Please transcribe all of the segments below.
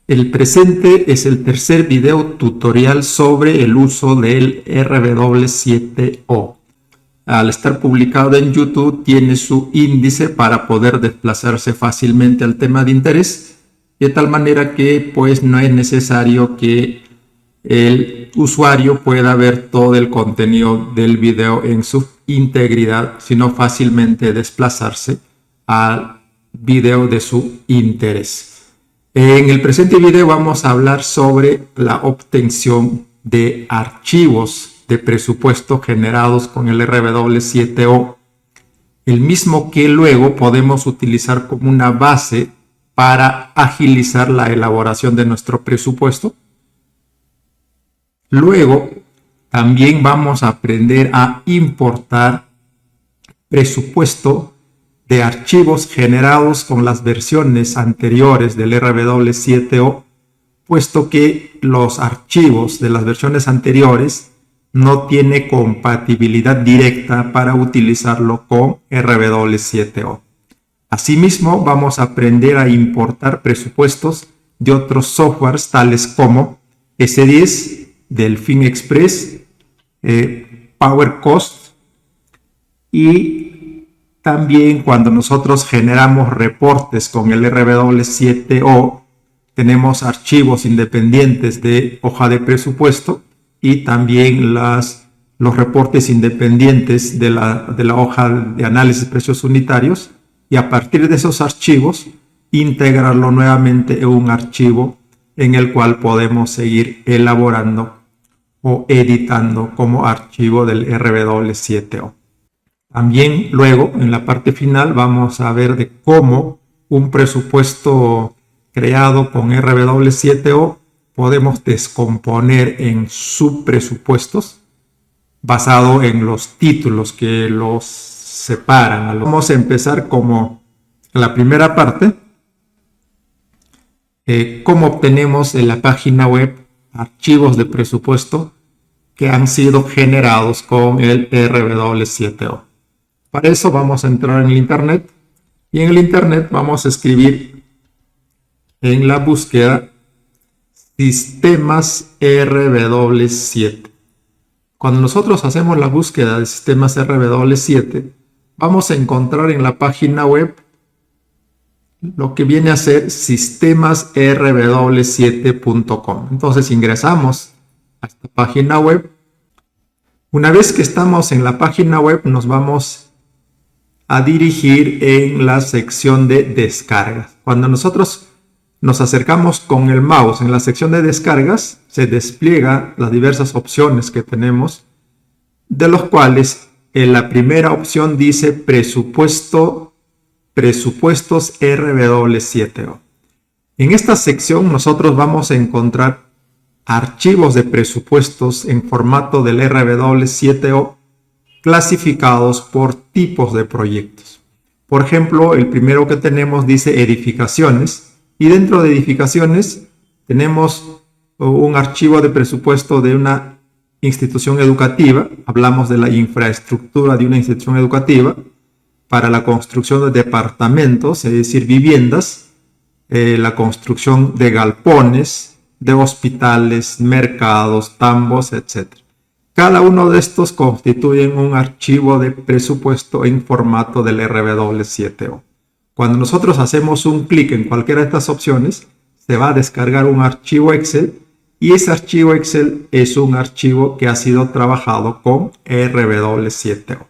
El presente es el tercer video tutorial sobre el uso del RW7O. Al estar publicado en YouTube tiene su índice para poder desplazarse fácilmente al tema de interés, de tal manera que pues no es necesario que el usuario pueda ver todo el contenido del video en su integridad, sino fácilmente desplazarse al video de su interés. En el presente video vamos a hablar sobre la obtención de archivos de presupuesto generados con el RW7O, el mismo que luego podemos utilizar como una base para agilizar la elaboración de nuestro presupuesto. Luego también vamos a aprender a importar presupuesto de archivos generados con las versiones anteriores del RW7O, puesto que los archivos de las versiones anteriores no tienen compatibilidad directa para utilizarlo con RW7O. Asimismo, vamos a aprender a importar presupuestos de otros softwares tales como S10, Delfin Express, PowerCost, y también cuando nosotros generamos reportes con el RW7O, tenemos archivos independientes de hoja de presupuesto y también los reportes independientes de la hoja de análisis de precios unitarios, y a partir de esos archivos integrarlo nuevamente en un archivo en el cual podemos seguir elaborando o editando como archivo del RW7O. También luego, en la parte final, vamos a ver de cómo un presupuesto creado con RW7O podemos descomponer en subpresupuestos basado en los títulos que los separan. Vamos a empezar como la primera parte, cómo obtenemos en la página web archivos de presupuesto que han sido generados con el RW7O. Para eso vamos a entrar en el Internet, y en el Internet vamos a escribir en la búsqueda sistemas RW7. Cuando nosotros hacemos la búsqueda de sistemas RW7, vamos a encontrar en la página web lo que viene a ser sistemasrw7.com. Entonces ingresamos a esta página web. Una vez que estamos en la página web, nos vamos a dirigir en la sección de descargas. Cuando nosotros nos acercamos con el mouse en la sección de descargas, se despliega las diversas opciones que tenemos, de los cuales en la primera opción dice presupuestos RW7O. En esta sección nosotros vamos a encontrar archivos de presupuestos en formato del RW7O clasificados por tipos de proyectos. Por ejemplo, el primero que tenemos dice edificaciones, y dentro de edificaciones tenemos un archivo de presupuesto de una institución educativa. Hablamos de la infraestructura de una institución educativa para la construcción de departamentos, es decir, viviendas, la construcción de galpones, de hospitales, mercados, tambos, etc. Cada uno de estos constituyen un archivo de presupuesto en formato del RW7O. Cuando nosotros hacemos un clic en cualquiera de estas opciones, se va a descargar un archivo Excel, y ese archivo Excel es un archivo que ha sido trabajado con RW7O.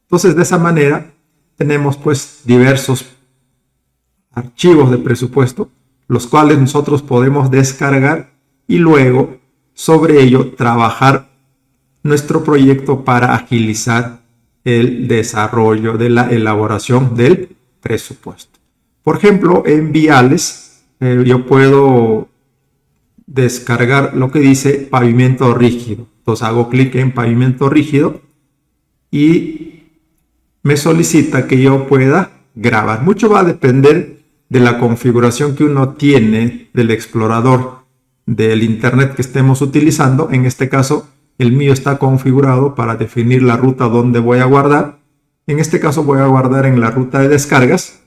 Entonces, de esa manera, tenemos pues diversos archivos de presupuesto, los cuales nosotros podemos descargar y luego sobre ello trabajar nuestro proyecto para agilizar el desarrollo de la elaboración del presupuesto. Por ejemplo, en viales, yo puedo descargar lo que dice pavimento rígido. Entonces hago clic en pavimento rígido y me solicita que yo pueda grabar. Mucho va a depender de la configuración que uno tiene del explorador del Internet que estemos utilizando. En este caso, el mío está configurado para definir la ruta donde voy a guardar. En este caso voy a guardar en la ruta de descargas,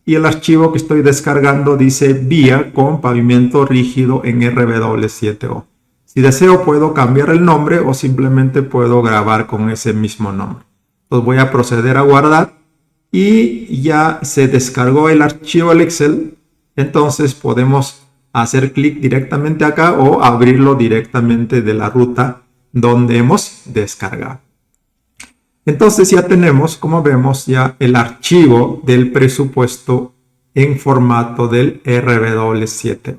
y el archivo que estoy descargando dice vía con pavimento rígido en RW7O. Si deseo puedo cambiar el nombre o simplemente puedo grabar con ese mismo nombre. Entonces voy a proceder a guardar y ya se descargó el archivo al Excel. Entonces podemos hacer clic directamente acá o abrirlo directamente de la ruta donde hemos descargado. Entonces ya tenemos, como vemos, ya el archivo del presupuesto en formato del RW7O.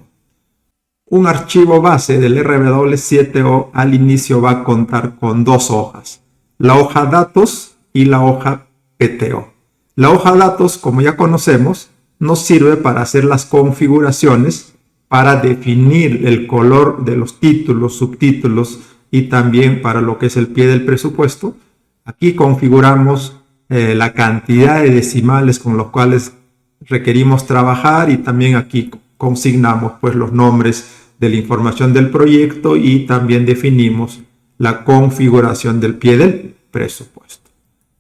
Un archivo base del RW7O al inicio va a contar con dos hojas, la hoja datos y la hoja PTO. La hoja datos, como ya conocemos, nos sirve para hacer las configuraciones, para definir el color de los títulos, subtítulos y también para lo que es el pie del presupuesto. Aquí configuramos la cantidad de decimales con los cuales requerimos trabajar y también aquí consignamos pues los nombres de la información del proyecto y también definimos la configuración del pie del presupuesto.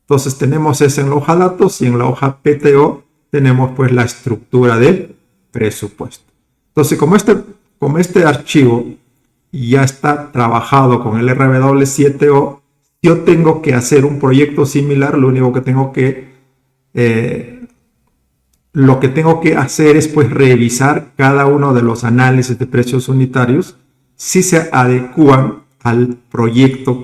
Entonces tenemos eso en la hoja datos y en la hoja PTO tenemos pues la estructura del presupuesto. Entonces como este archivo ya está trabajado con el RW7O, yo tengo que hacer un proyecto similar. Lo único que tengo que hacer es pues revisar cada uno de los análisis de precios unitarios si se adecúan al proyecto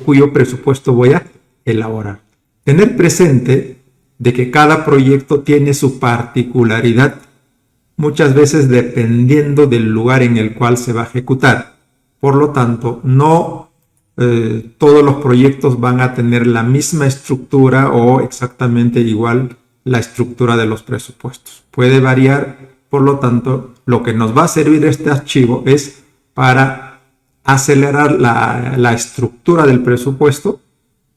cuyo presupuesto voy a elaborar. Tener presente de que cada proyecto tiene su particularidad, muchas veces dependiendo del lugar en el cual se va a ejecutar. Por lo tanto, no todos los proyectos van a tener la misma estructura o exactamente igual la estructura de los presupuestos. Puede variar, por lo tanto, lo que nos va a servir este archivo es para acelerar la estructura del presupuesto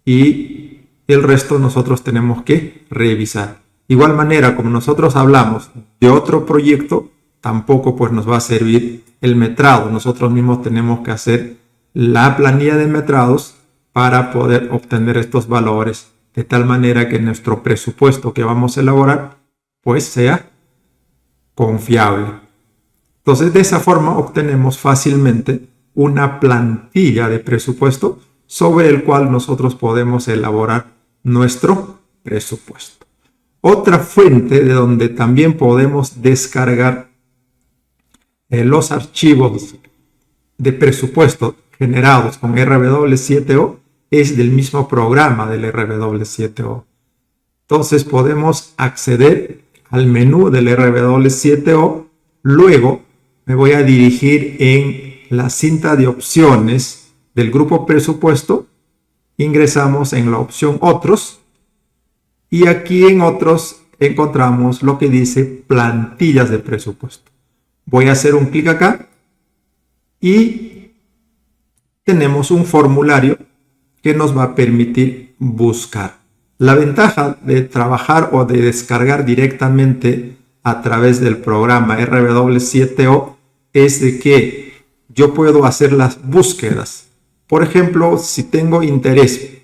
y el resto nosotros tenemos que revisar. De igual manera, como nosotros hablamos de otro proyecto, tampoco pues nos va a servir el metrado. Nosotros mismos tenemos que hacer la planilla de metrados para poder obtener estos valores de tal manera que nuestro presupuesto que vamos a elaborar pues sea confiable. Entonces de esa forma obtenemos fácilmente una plantilla de presupuesto sobre el cual nosotros podemos elaborar nuestro presupuesto. Otra fuente de donde también podemos descargar los archivos de presupuesto generados con RW7O es del mismo programa del RW7O. Entonces podemos acceder al menú del RW7O. Luego me voy a dirigir en la cinta de opciones del grupo presupuesto. Ingresamos en la opción otros y aquí en otros encontramos lo que dice plantillas de presupuesto. Voy a hacer un clic acá y tenemos un formulario que nos va a permitir buscar. La ventaja de trabajar o de descargar directamente a través del programa RW7O es de que yo puedo hacer las búsquedas. Por ejemplo, si tengo interés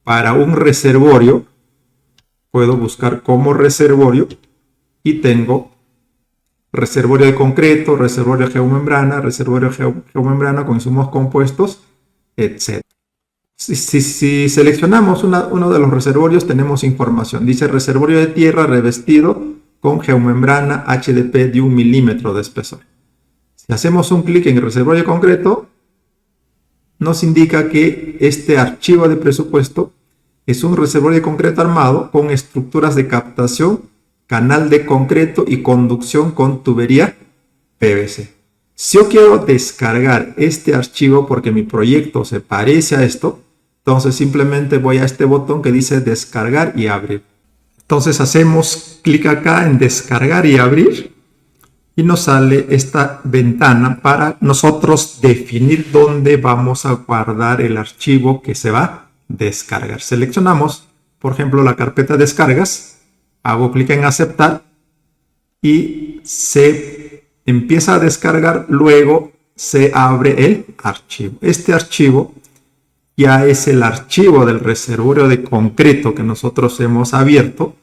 para un reservorio, puedo buscar como reservorio y tengo reservorio de concreto, reservorio de geomembrana con insumos compuestos, etc. Si seleccionamos uno de los reservorios, tenemos información. Dice reservorio de tierra revestido con geomembrana HDP de 1 milímetro de espesor. Si hacemos un clic en el reservorio de concreto, nos indica que este archivo de presupuesto es un reservorio de concreto armado con estructuras de captación, canal de concreto y conducción con tubería PVC. Si yo quiero descargar este archivo porque mi proyecto se parece a esto, entonces simplemente voy a este botón que dice descargar y abrir. Entonces hacemos clic acá en descargar y abrir y nos sale esta ventana para nosotros definir dónde vamos a guardar el archivo que se va a descargar. Seleccionamos, por ejemplo, la carpeta descargas, hago clic en aceptar y se empieza a descargar, luego se abre el archivo. Este archivo ya es el archivo del reservorio de concreto que nosotros hemos abierto,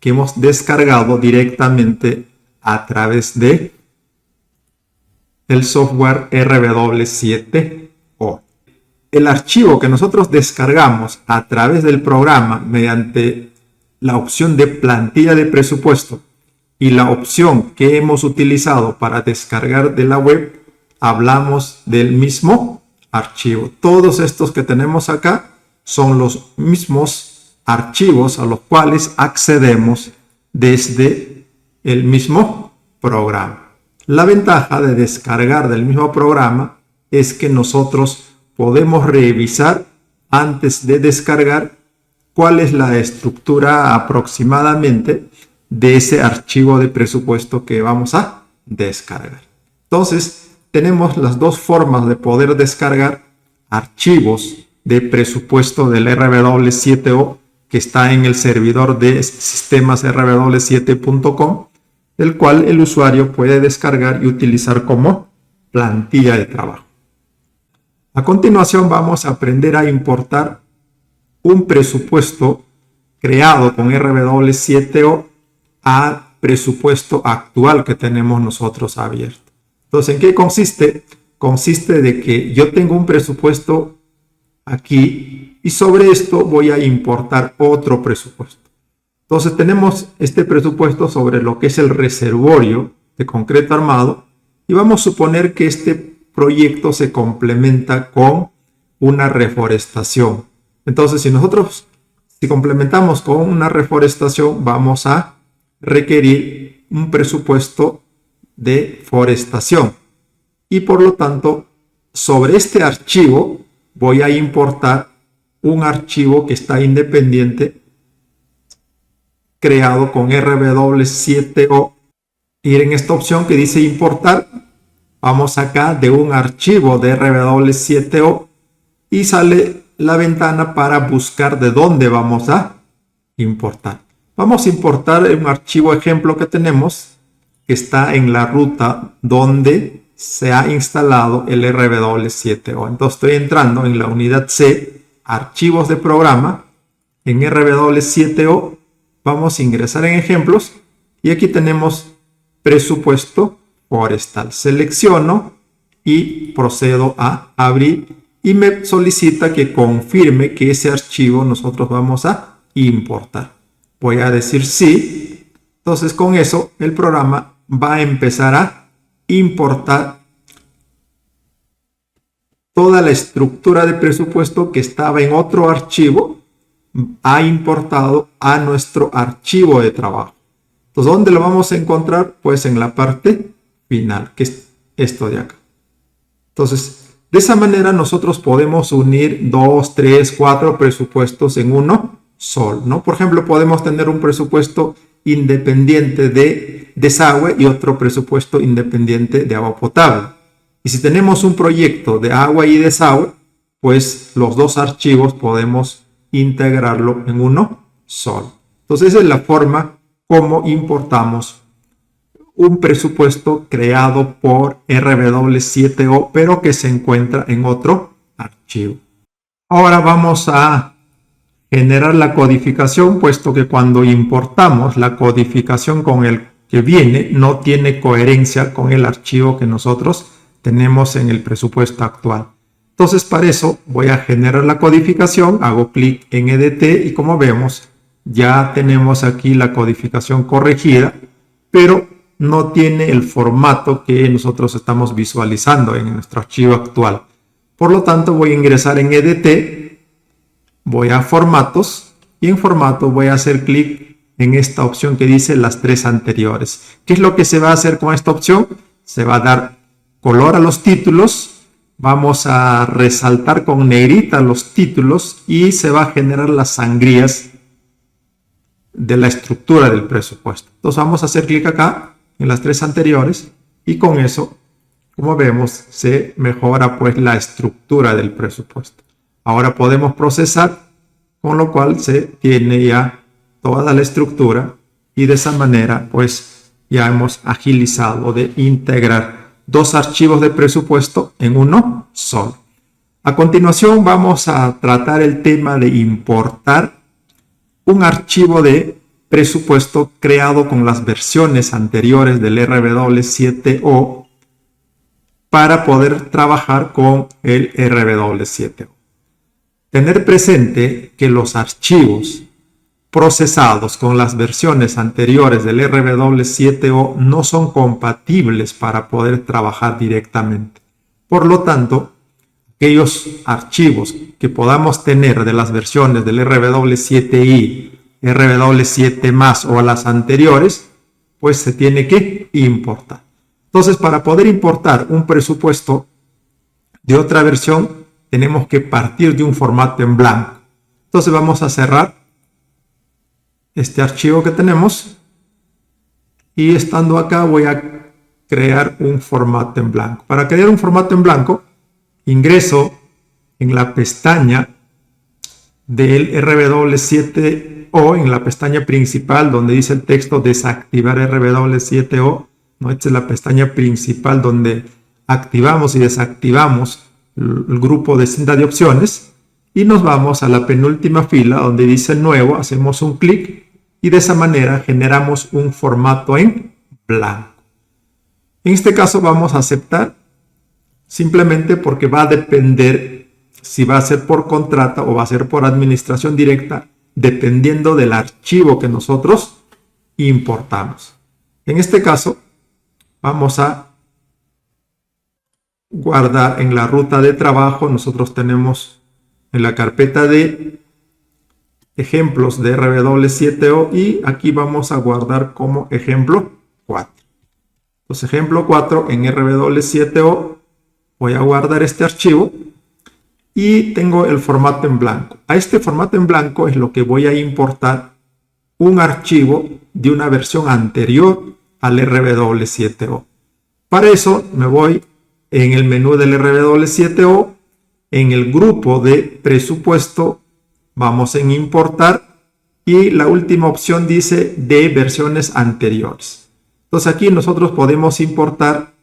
que hemos descargado directamente a través de el software RW7O. El archivo que nosotros descargamos a través del programa mediante la opción de plantilla de presupuesto y la opción que hemos utilizado para descargar de la web, hablamos del mismo archivo. Todos estos que tenemos acá son los mismos archivos a los cuales accedemos desde el mismo programa. La ventaja de descargar del mismo programa es que nosotros podemos revisar antes de descargar cuál es la estructura aproximadamente de ese archivo de presupuesto que vamos a descargar. Entonces, tenemos las dos formas de poder descargar archivos de presupuesto del RW7O que está en el servidor de sistemas rw7.com, el cual el usuario puede descargar y utilizar como plantilla de trabajo. A continuación vamos a aprender a importar un presupuesto creado con RW7O al presupuesto actual que tenemos nosotros abierto. Entonces, ¿en qué consiste? Consiste de que yo tengo un presupuesto aquí y sobre esto voy a importar otro presupuesto. Entonces tenemos este presupuesto sobre lo que es el reservorio de concreto armado y vamos a suponer que este proyecto se complementa con una reforestación. Entonces si complementamos con una reforestación, vamos a requerir un presupuesto de forestación y por lo tanto sobre este archivo voy a importar un archivo que está independiente creado con RW7O. Ir en esta opción que dice importar, vamos acá de un archivo de RW7O y sale la ventana para buscar de dónde vamos a importar. Vamos a importar un archivo ejemplo que tenemos que está en la ruta donde se ha instalado el RW7O. Entonces estoy entrando en la unidad C, archivos de programa, en RW7O, vamos a ingresar en ejemplos y aquí tenemos presupuesto forestal. Selecciono y procedo a abrir y me solicita que confirme que ese archivo nosotros vamos a importar. Voy a decir sí. Entonces con eso el programa va a empezar a importar toda la estructura de presupuesto que estaba en otro archivo, ha importado a nuestro archivo de trabajo. Entonces, ¿dónde lo vamos a encontrar? Pues en la parte final, que es esto de acá. Entonces, de esa manera nosotros podemos unir 2, 3, 4 presupuestos en uno solo, ¿no? Por ejemplo, podemos tener un presupuesto independiente de desagüe y otro presupuesto independiente de agua potable. Y si tenemos un proyecto de agua y desagüe, pues los dos archivos podemos integrarlo en uno solo. Entonces, esa es la forma como importamos un presupuesto creado por RW7O, pero que se encuentra en otro archivo. Ahora vamos a generar la codificación, puesto que cuando importamos la codificación con el que viene no tiene coherencia con el archivo que nosotros tenemos en el presupuesto actual. Entonces, para eso voy a generar la codificación, hago clic en EDT y como vemos ya tenemos aquí la codificación corregida, pero no tiene el formato que nosotros estamos visualizando en nuestro archivo actual. Por lo tanto, voy a ingresar en EDT, voy a formatos y en formato voy a hacer clic en esta opción que dice las tres anteriores. ¿Qué es lo que se va a hacer con esta opción? Se va a dar color a los títulos, vamos a resaltar con negrita los títulos y se va a generar las sangrías de la estructura del presupuesto. Entonces vamos a hacer clic acá en las tres anteriores y con eso, como vemos, se mejora pues la estructura del presupuesto. Ahora podemos procesar, con lo cual se tiene ya toda la estructura y de esa manera pues ya hemos agilizado de integrar dos archivos de presupuesto en uno solo. A continuación vamos a tratar el tema de importar un archivo de presupuesto creado con las versiones anteriores del RW7O para poder trabajar con el RW7O. Tener presente que los archivos procesados con las versiones anteriores del RW7O no son compatibles para poder trabajar directamente. Por lo tanto, aquellos archivos que podamos tener de las versiones del RW7i, RW7+ o las anteriores, pues se tiene que importar. Entonces, para poder importar un presupuesto de otra versión, tenemos que partir de un formato en blanco. Entonces vamos a cerrar este archivo que tenemos y estando acá voy a crear un formato en blanco. Para crear un formato en blanco, ingreso en la pestaña del RW7O, en la pestaña principal donde dice el texto desactivar RW7O. ¿No? Esta es la pestaña principal donde activamos y desactivamos el grupo de cinta de opciones y nos vamos a la penúltima fila donde dice nuevo, hacemos un clic y de esa manera generamos un formato en blanco. En este caso vamos a aceptar simplemente porque va a depender si va a ser por contrata o va a ser por administración directa, dependiendo del archivo que nosotros importamos. En este caso vamos a guardar en la ruta de trabajo. Nosotros tenemos en la carpeta de ejemplos de RW7O y aquí vamos a guardar como ejemplo 4. Entonces, ejemplo 4 en RW7O, voy a guardar este archivo y tengo el formato en blanco. A este formato en blanco es lo que voy a importar un archivo de una versión anterior al RW7O. Para eso me voy en el menú del RW7O, en el grupo de presupuesto, vamos en importar y la última opción dice de versiones anteriores. Entonces aquí nosotros podemos importar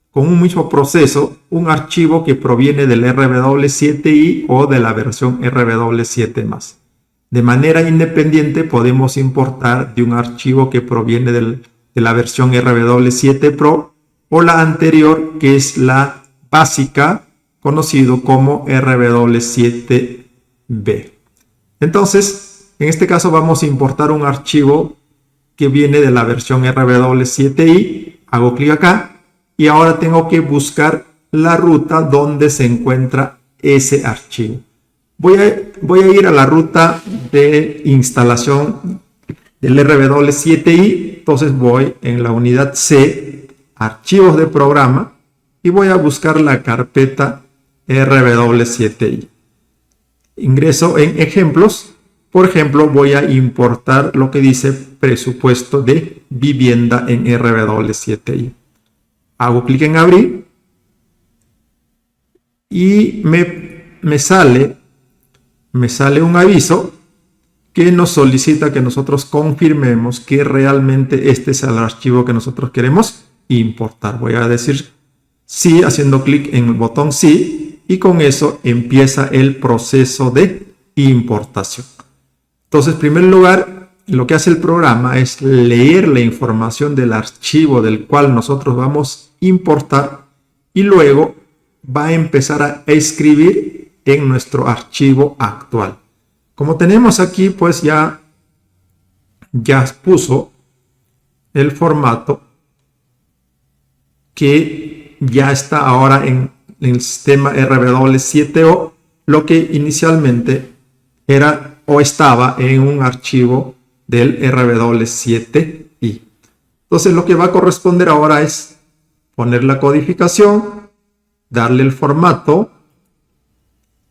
con un mismo proceso un archivo que proviene del RW7i o de la versión RW7+. De manera independiente podemos importar de un archivo que proviene de la versión RW7 Pro o la anterior, que es la básica, conocido como RW7B. Entonces, en este caso vamos a importar un archivo que viene de la versión RW7i. Hago clic acá y ahora tengo que buscar la ruta donde se encuentra ese archivo. Voy a ir a la ruta de instalación del RW7i. Entonces voy en la unidad C, archivos de programa, y voy a buscar la carpeta RW7i. Ingreso en ejemplos. Por ejemplo, voy a importar lo que dice presupuesto de vivienda en RW7i. Hago clic en abrir y me sale un aviso que nos solicita que nosotros confirmemos que realmente este es el archivo que nosotros queremos importar. Voy a decir sí haciendo clic en el botón sí y con eso empieza el proceso de importación. Entonces, en primer lugar, lo que hace el programa es leer la información del archivo del cual nosotros vamos a importar y luego va a empezar a escribir en nuestro archivo actual. Como tenemos aquí, pues ya puso el formato que ya está ahora en el sistema RW7O, lo que inicialmente era o estaba en un archivo del RW7i. Entonces lo que va a corresponder ahora es poner la codificación, darle el formato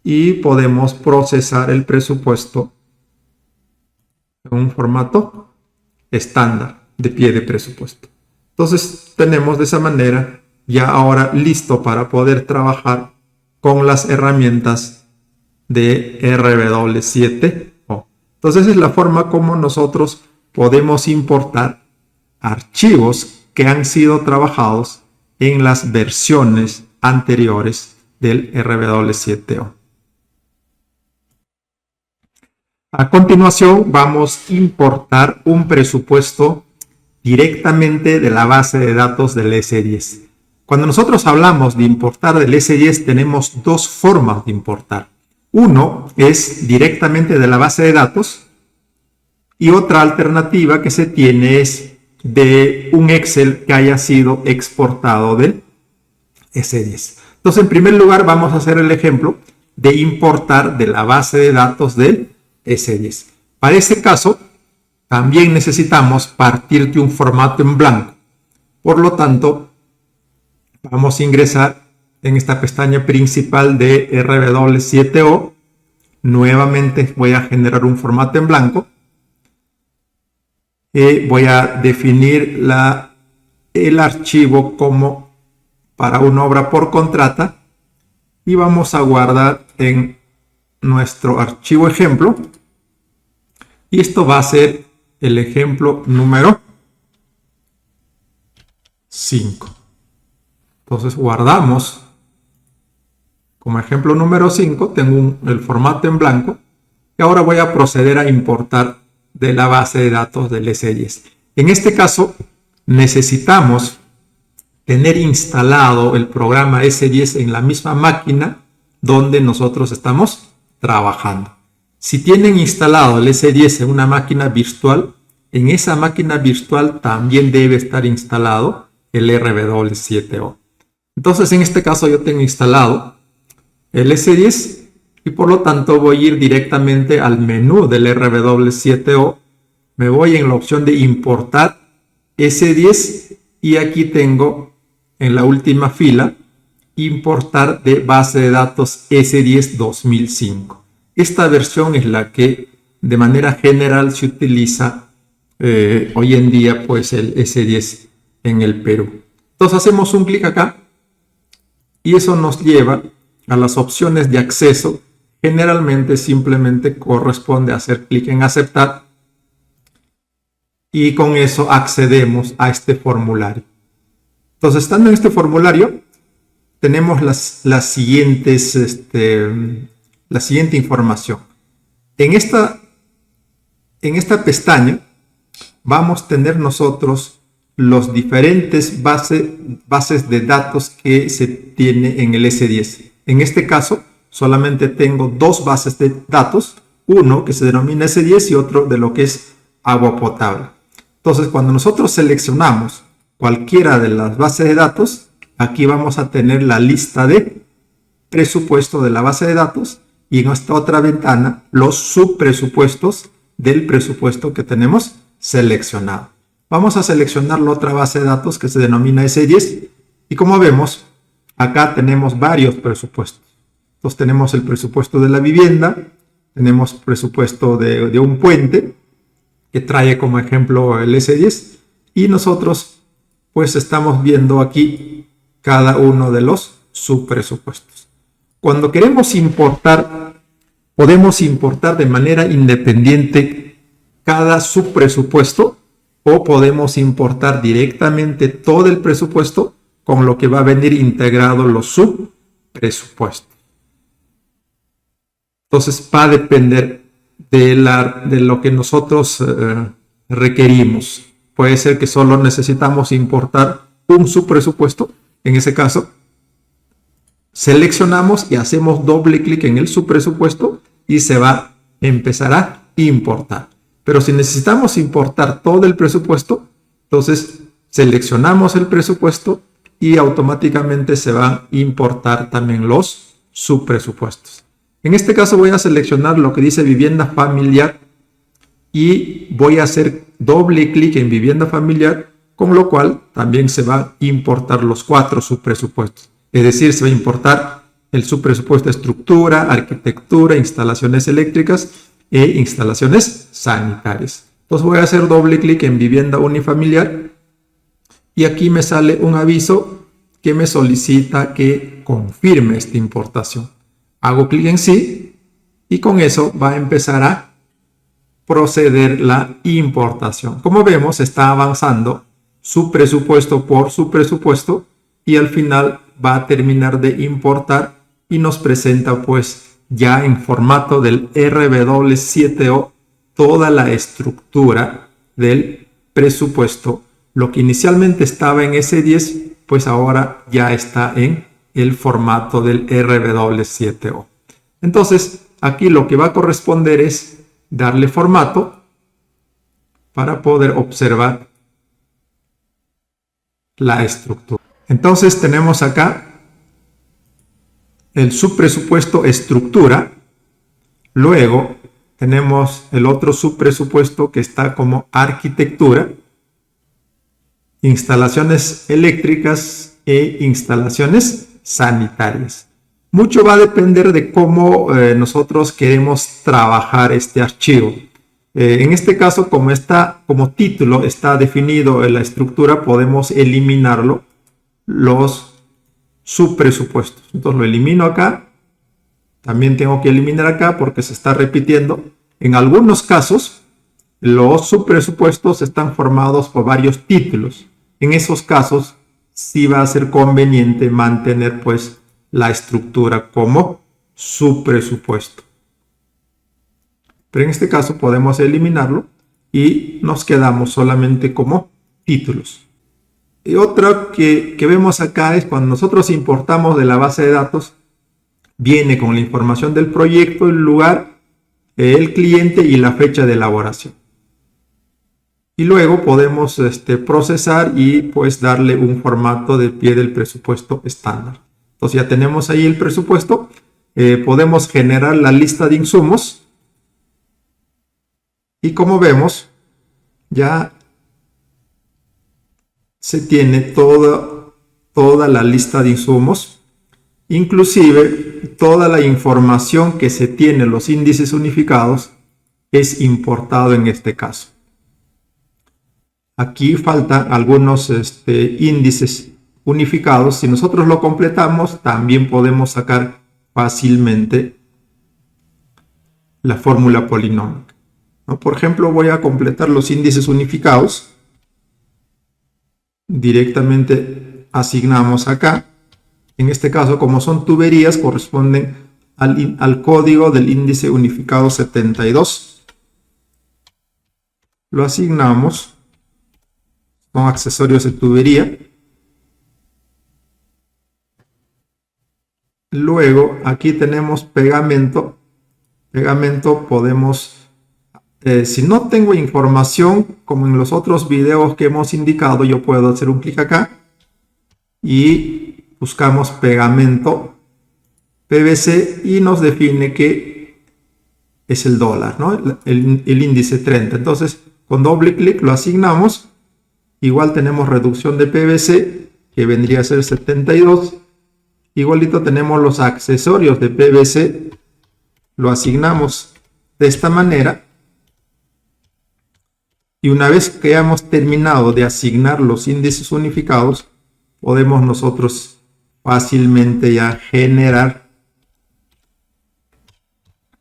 y podemos procesar el presupuesto en un formato estándar de pie de presupuesto. Entonces tenemos de esa manera ya ahora listo para poder trabajar con las herramientas de RW7O. Entonces es la forma como nosotros podemos importar archivos que han sido trabajados en las versiones anteriores del RW7O. A continuación vamos a importar un presupuesto directamente de la base de datos del S10. Cuando nosotros hablamos de importar del S10 tenemos dos formas de importar. Uno es directamente de la base de datos y otra alternativa que se tiene es de un Excel que haya sido exportado del S10. Entonces, en primer lugar vamos a hacer el ejemplo de importar de la base de datos del S10. Para este caso, también necesitamos partir de un formato en blanco. Por lo tanto, vamos a ingresar en esta pestaña principal de RW7O. Nuevamente voy a generar un formato en blanco. Voy a definir el archivo como para una obra por contrata. Y vamos a guardar en nuestro archivo ejemplo. Y esto va a ser el ejemplo número 5. Entonces guardamos como ejemplo número 5. Tengo el formato en blanco. Y ahora voy a proceder a importar de la base de datos del S10. En este caso necesitamos tener instalado el programa S10 en la misma máquina donde nosotros estamos trabajando. Si tienen instalado el S10 en una máquina virtual, en esa máquina virtual también debe estar instalado el RW7O. Entonces, en este caso yo tengo instalado el S10 y por lo tanto voy a ir directamente al menú del RW7O. Me voy en la opción de importar S10 y aquí tengo en la última fila importar de base de datos S10 2005. Esta versión es la que de manera general se utiliza hoy en día, pues el S10 en el Perú. Entonces hacemos un clic acá y eso nos lleva a las opciones de acceso. Generalmente simplemente corresponde hacer clic en aceptar y con eso accedemos a este formulario. Entonces, estando en este formulario, tenemos la siguiente información. En esta pestaña vamos a tener nosotros los diferentes bases de datos que se tiene en el S10. En este caso, solamente tengo dos bases de datos, uno que se denomina S10 y otro de lo que es agua potable. Entonces, cuando nosotros seleccionamos cualquiera de las bases de datos, aquí vamos a tener la lista de presupuesto de la base de datos y en esta otra ventana los subpresupuestos del presupuesto que tenemos seleccionado. Vamos a seleccionar la otra base de datos que se denomina S10 y como vemos, acá tenemos varios presupuestos. Entonces tenemos el presupuesto de la vivienda, tenemos presupuesto de un puente que trae como ejemplo el S10 y nosotros pues estamos viendo aquí cada uno de los subpresupuestos. Cuando queremos importar, podemos importar de manera independiente cada subpresupuesto o podemos importar directamente todo el presupuesto con lo que va a venir integrado los subpresupuestos. Entonces va a depender de lo que nosotros requerimos. Puede ser que solo necesitamos importar un subpresupuesto. En ese caso, seleccionamos y hacemos doble clic en el subpresupuesto y se va a empezar a importar. Pero si necesitamos importar todo el presupuesto, entonces seleccionamos el presupuesto y automáticamente se van a importar también los subpresupuestos. En este caso voy a seleccionar lo que dice vivienda familiar y voy a hacer doble clic en vivienda familiar, con lo cual también se van a importar los 4 subpresupuestos. Es decir, se va a importar el subpresupuesto de estructura, arquitectura, instalaciones eléctricas e instalaciones sanitarias. Entonces voy a hacer doble clic en vivienda unifamiliar y aquí me sale un aviso que me solicita que confirme esta importación. Hago clic en sí y con eso va a empezar a proceder la importación. Como vemos, está avanzando subpresupuesto por subpresupuesto y al final va a terminar de importar y nos presenta pues ya en formato del RW7O toda la estructura del presupuesto. Lo que inicialmente estaba en S10, pues ahora ya está en el formato del RW7O. Entonces, aquí lo que va a corresponder es darle formato para poder observar la estructura. Entonces tenemos acá el subpresupuesto estructura. Luego tenemos el otro subpresupuesto que está como arquitectura, instalaciones eléctricas e instalaciones sanitarias. Mucho va a depender de cómo nosotros queremos trabajar este archivo. En este caso, como título está definido en la estructura, podemos eliminarlo, los subpresupuestos. Entonces lo elimino acá. También tengo que eliminar acá porque se está repitiendo. En algunos casos, los subpresupuestos están formados por varios títulos. En esos casos, sí va a ser conveniente mantener pues la estructura como subpresupuesto. Pero en este caso podemos eliminarlo y nos quedamos solamente como títulos. Y otra que vemos acá es cuando nosotros importamos de la base de datos, viene con la información del proyecto, el lugar, el cliente y la fecha de elaboración. Y luego podemos procesar y pues darle un formato de pie del presupuesto estándar. Entonces ya tenemos ahí el presupuesto. Podemos generar la lista de insumos. Y como vemos, ya se tiene toda la lista de insumos. Inclusive toda la información que se tiene, los índices unificados, es importado en este caso. Aquí faltan algunos índices unificados. Si nosotros lo completamos, también podemos sacar fácilmente la fórmula polinómica, ¿no? Por ejemplo, voy a completar los índices unificados. Directamente asignamos acá. En este caso, como son tuberías, corresponden al código del índice unificado 72. Lo asignamos. Son accesorios de tubería. Luego, aquí tenemos pegamento. Pegamento podemos, si no tengo información, como en los otros videos que hemos indicado, yo puedo hacer un clic acá y buscamos pegamento PVC y nos define que es el dólar, ¿no? El índice 30. Entonces, con doble clic lo asignamos. Igual tenemos reducción de PVC, que vendría a ser 72. Igualito tenemos los accesorios de PVC. Lo asignamos de esta manera. Y una vez que hayamos terminado de asignar los índices unificados, podemos nosotros fácilmente ya generar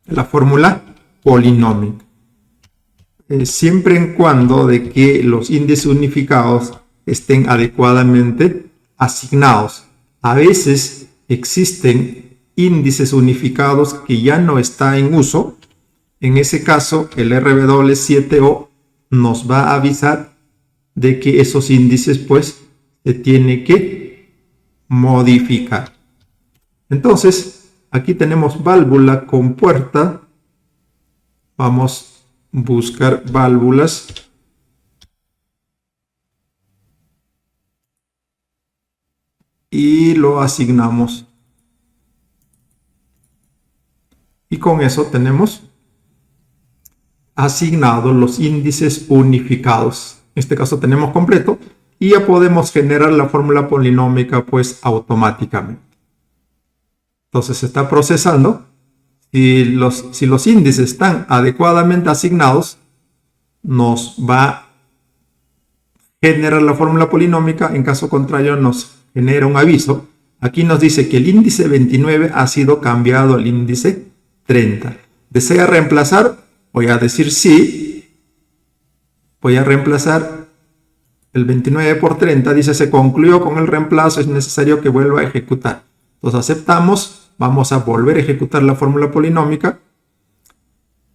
la fórmula polinómica. Siempre en cuando de que los índices unificados estén adecuadamente asignados. A veces existen índices unificados que ya no están en uso. En ese caso, el RW7O nos va a avisar de que esos índices pues se tiene que modificar. Entonces, aquí tenemos válvula con puerta. Vamos a buscar válvulas. Y lo asignamos. Y con eso tenemos asignados los índices unificados. En este caso tenemos completo. Y ya podemos generar la fórmula polinómica pues automáticamente. Entonces se está procesando. Si los índices están adecuadamente asignados, nos va a generar la fórmula polinómica. En caso contrario, nos genera un aviso. Aquí nos dice que el índice 29 ha sido cambiado al índice 30. ¿Desea reemplazar? Voy a decir sí. Voy a reemplazar el 29 por 30. Dice, se concluyó con el reemplazo, es necesario que vuelva a ejecutar. Entonces aceptamos vamos a volver a ejecutar la fórmula polinómica.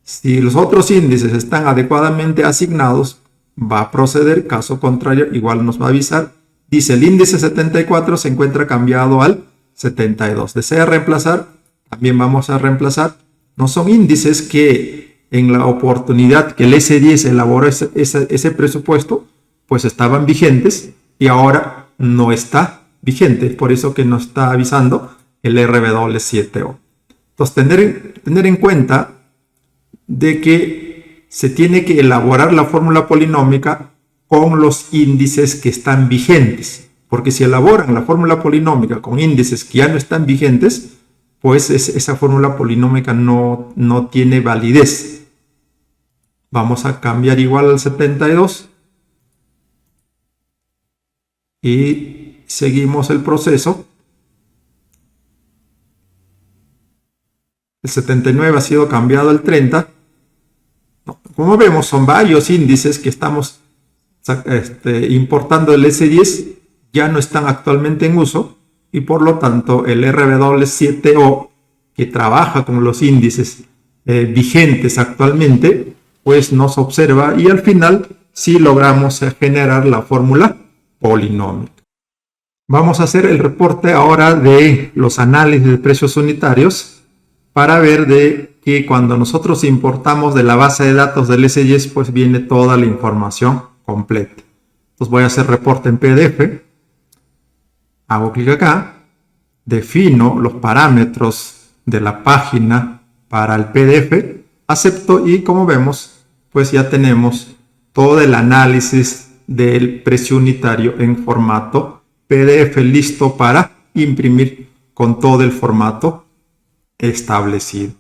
Si los otros índices están adecuadamente asignados, va a proceder. Caso contrario, igual nos va a avisar. Dice, el índice 74 se encuentra cambiado al 72. ¿Desea reemplazar? También vamos a reemplazar. No son índices que en la oportunidad que el S10 elaboró ese presupuesto, pues estaban vigentes y ahora no está vigente. Por eso que nos está avisando el RW7O. Entonces, tener en cuenta de que se tiene que elaborar la fórmula polinómica con los índices que están vigentes. Porque si elaboran la fórmula polinómica con índices que ya no están vigentes, pues esa fórmula polinómica no tiene validez. Vamos a cambiar igual al 72 y seguimos el proceso. El 79 ha sido cambiado al 30. Como vemos, son varios índices que estamos importando del S10, ya no están actualmente en uso y por lo tanto el RW7O, que trabaja con los índices vigentes actualmente, pues nos observa y al final sí logramos generar la fórmula polinómica. Vamos a hacer el reporte ahora de los análisis de precios unitarios para ver de que cuando nosotros importamos de la base de datos del S10, pues viene toda la información completa. Entonces voy a hacer reporte en PDF, hago clic acá, defino los parámetros de la página para el PDF, acepto y como vemos, pues ya tenemos todo el análisis del precio unitario en formato PDF listo para imprimir con todo el formato establecido.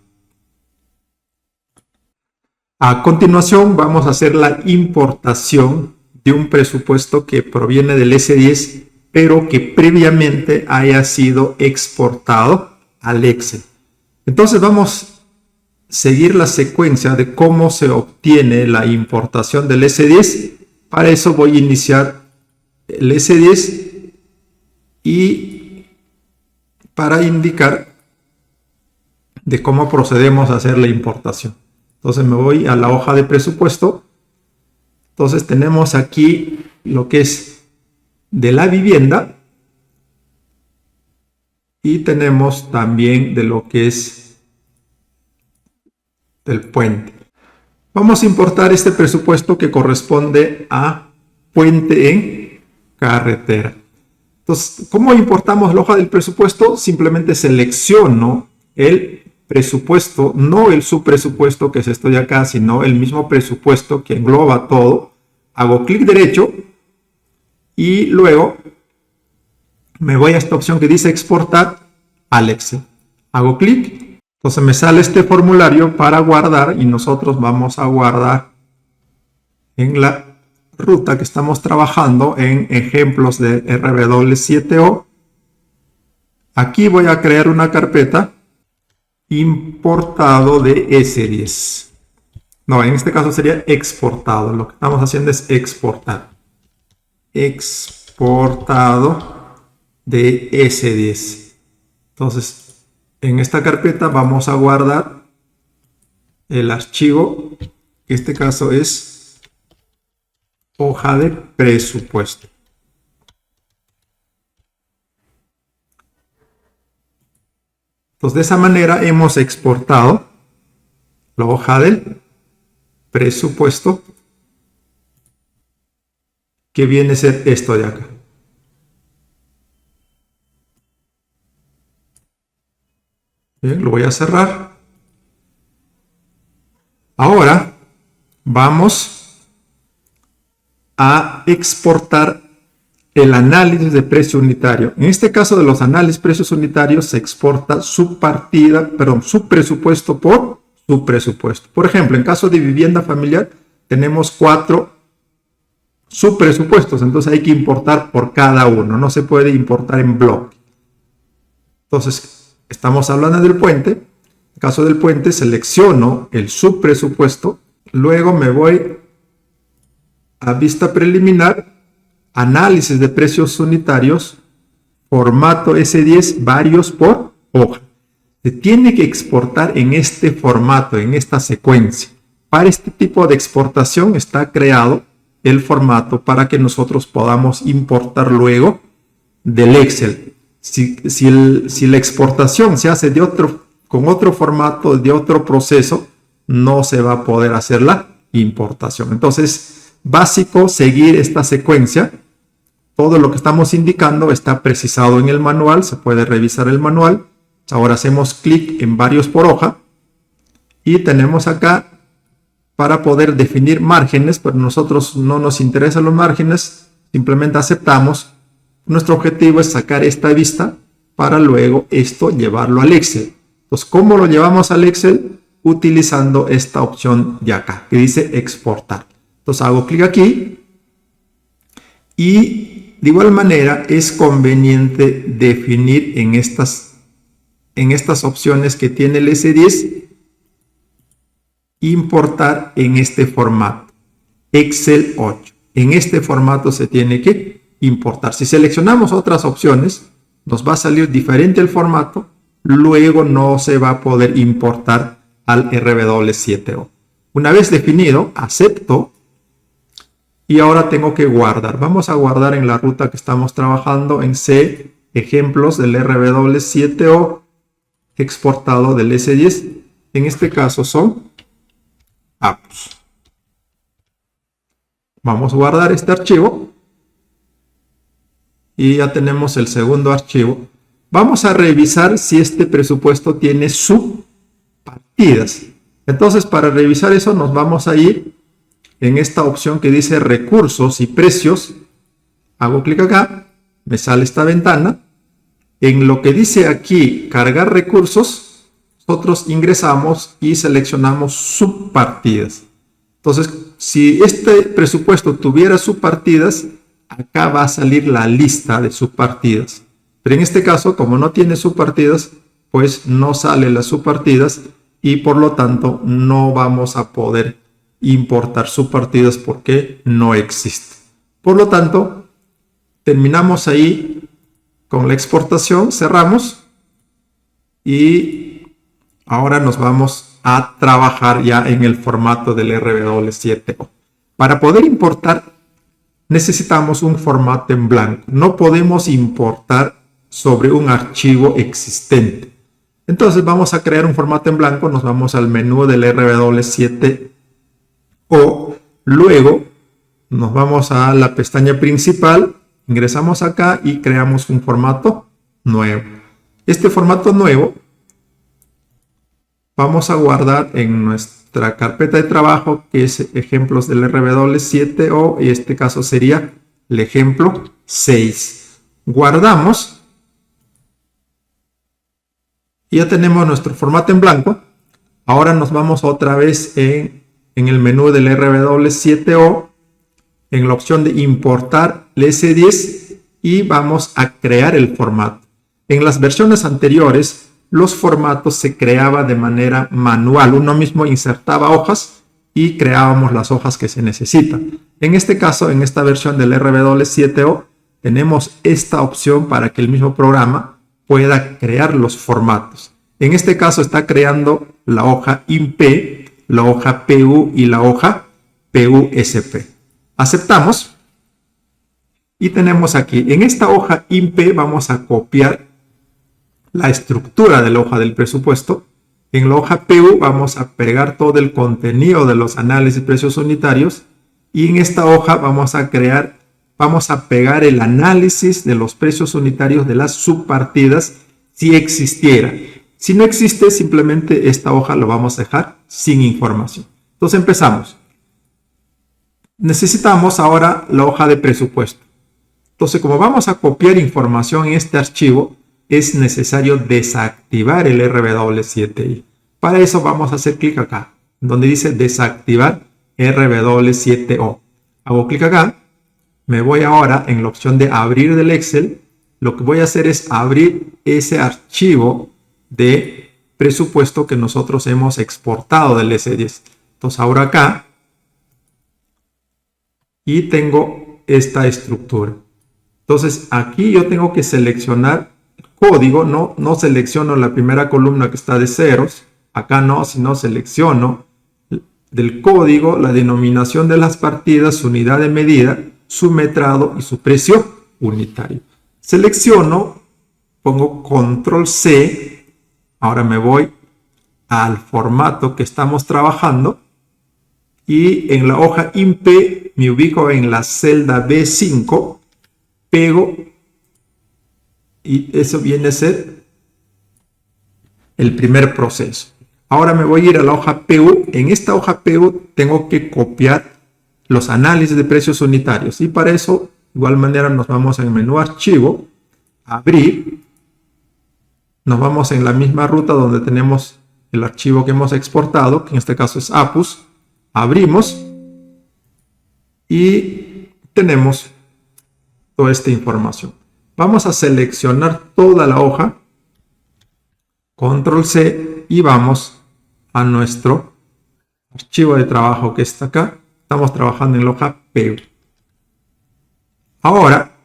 A continuación vamos a hacer la importación de un presupuesto que proviene del S10, pero que previamente haya sido exportado al Excel. Entonces vamos a seguir la secuencia de cómo se obtiene la importación del S10. Para eso voy a iniciar el S10 y para indicar de cómo procedemos a hacer la importación. Entonces me voy a la hoja de presupuesto. Entonces tenemos aquí lo que es de la vivienda y tenemos también de lo que es del puente. Vamos a importar este presupuesto que corresponde a puente en carretera. Entonces, ¿cómo importamos la hoja del presupuesto? Simplemente selecciono el presupuesto, no el subpresupuesto que es esto de acá, sino el mismo presupuesto que engloba todo. Hago clic derecho y luego me voy a esta opción que dice exportar al Excel. Hago clic, entonces me sale este formulario para guardar y nosotros vamos a guardar en la ruta que estamos trabajando en ejemplos de RW7O. Aquí voy a crear una carpeta importado de S10. No, en este caso sería exportado. Lo que estamos haciendo es exportar. Exportado de S10. Entonces, en esta carpeta vamos a guardar el archivo. En este caso es hoja de presupuesto. Entonces, de esa manera hemos exportado la hoja del presupuesto, que viene a ser esto de acá. Bien, lo voy a cerrar. Ahora vamos a exportar el análisis de precio unitario. En este caso de los análisis de precios unitarios se exporta su presupuesto por su presupuesto. Por ejemplo, en caso de vivienda familiar tenemos 4 subpresupuestos, entonces hay que importar por cada uno, no se puede importar en bloque. Entonces, estamos hablando del puente. En el caso del puente selecciono el subpresupuesto, luego me voy a vista preliminar, análisis de precios unitarios, formato S10, varios por hoja. se tiene que exportar en este formato, en esta secuencia. Para este tipo de exportación está creado el formato para que nosotros podamos importar luego del Excel. Si la exportación se hace con otro formato, de otro proceso, no se va a poder hacer la importación. Entonces, básico seguir esta secuencia. Todo lo que estamos indicando está precisado en el manual, se puede revisar el manual. Ahora hacemos clic en varios por hoja y tenemos acá para poder definir márgenes, pero nosotros no nos interesan los márgenes, simplemente aceptamos. Nuestro objetivo es sacar esta vista para luego esto llevarlo al Excel. Entonces, ¿cómo lo llevamos al Excel? Utilizando esta opción de acá, que dice exportar. Entonces hago clic aquí y de igual manera es conveniente definir en estas opciones que tiene el S10, importar en este formato, Excel 8. En este formato se tiene que importar. Si seleccionamos otras opciones, nos va a salir diferente el formato, luego no se va a poder importar al RW7O. Una vez definido, acepto y ahora tengo que guardar. Vamos a guardar en la ruta que estamos trabajando en C, ejemplos del RW7O exportado del S10. En este caso son APUS. Vamos a guardar este archivo y ya tenemos el segundo archivo. Vamos a revisar si este presupuesto tiene subpartidas. Entonces, para revisar eso nos vamos a ir en esta opción que dice recursos y precios. Hago clic acá, me sale esta ventana. En lo que dice aquí cargar recursos, nosotros ingresamos y seleccionamos subpartidas. Entonces, si este presupuesto tuviera subpartidas, acá va a salir la lista de subpartidas. Pero en este caso, como no tiene subpartidas, pues no sale las subpartidas y por lo tanto no vamos a poder importar subpartidas porque no existe. Por lo tanto, terminamos ahí con la exportación, cerramos y ahora nos vamos a trabajar ya en el formato del RW7O. Para poder importar necesitamos un formato en blanco. No podemos importar sobre un archivo existente. Entonces vamos a crear un formato en blanco, nos vamos al menú del RW7O, luego nos vamos a la pestaña principal, ingresamos acá y creamos un formato nuevo. Este formato nuevo vamos a guardar en nuestra carpeta de trabajo, que es ejemplos del RW7O, y este caso sería el ejemplo 6. Guardamos y ya tenemos nuestro formato en blanco. Ahora nos vamos otra vez en el menú del RW7O, en la opción de importar el S10 y vamos a crear el formato. En las versiones anteriores, los formatos se creaban de manera manual. Uno mismo insertaba hojas y creábamos las hojas que se necesitan. En este caso, en esta versión del RW7O, tenemos esta opción para que el mismo programa pueda crear los formatos. En este caso está creando la hoja IMP, la hoja PU y la hoja PUSP. Aceptamos y tenemos aquí, en esta hoja IMP vamos a copiar la estructura de la hoja del presupuesto. En la hoja PU vamos a pegar todo el contenido de los análisis de precios unitarios y en esta hoja vamos a pegar el análisis de los precios unitarios de las subpartidas si existiera. Si no existe, simplemente esta hoja lo vamos a dejar sin información. Entonces empezamos. Necesitamos ahora la hoja de presupuesto. Entonces, como vamos a copiar información en este archivo, es necesario desactivar el RW7I. Para eso vamos a hacer clic acá, donde dice desactivar RW7O. Hago clic acá. Me voy ahora en la opción de abrir del Excel. Lo que voy a hacer es abrir ese archivo de presupuesto que nosotros hemos exportado del S10. Entonces ahora acá y tengo esta estructura. Entonces aquí yo tengo que seleccionar código, no selecciono la primera columna que está de ceros, acá no, sino selecciono del código la denominación de las partidas, su unidad de medida, su metrado y su precio unitario. Selecciono, pongo control C, ahora me voy al formato que estamos trabajando y en la hoja INPE me ubico en la celda B5, pego y eso viene a ser el primer proceso. Ahora me voy a ir a la hoja PU. En esta hoja PU tengo que copiar los análisis de precios unitarios y para eso, de igual manera, nos vamos al menú archivo, abrir, nos vamos en la misma ruta donde tenemos el archivo que hemos exportado, que en este caso es APUS, abrimos y tenemos toda esta información. Vamos a seleccionar toda la hoja, control C, y vamos a nuestro archivo de trabajo que está acá. Estamos trabajando en la hoja PU. Ahora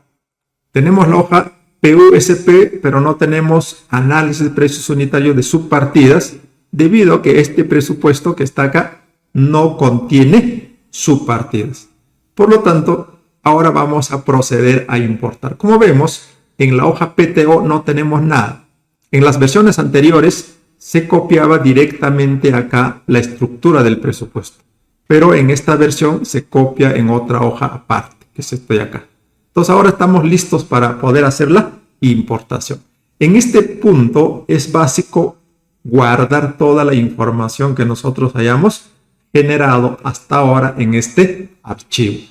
tenemos la hoja PUSP, pero no tenemos análisis de precios unitarios de subpartidas, debido a que este presupuesto que está acá no contiene subpartidas. Por lo tanto, ahora vamos a proceder a importar. Como vemos, en la hoja PTO no tenemos nada. En las versiones anteriores se copiaba directamente acá la estructura del presupuesto, pero en esta versión se copia en otra hoja aparte, que es esta de acá. Entonces ahora estamos listos para poder hacer la importación. En este punto es básico guardar toda la información que nosotros hayamos generado hasta ahora en este archivo.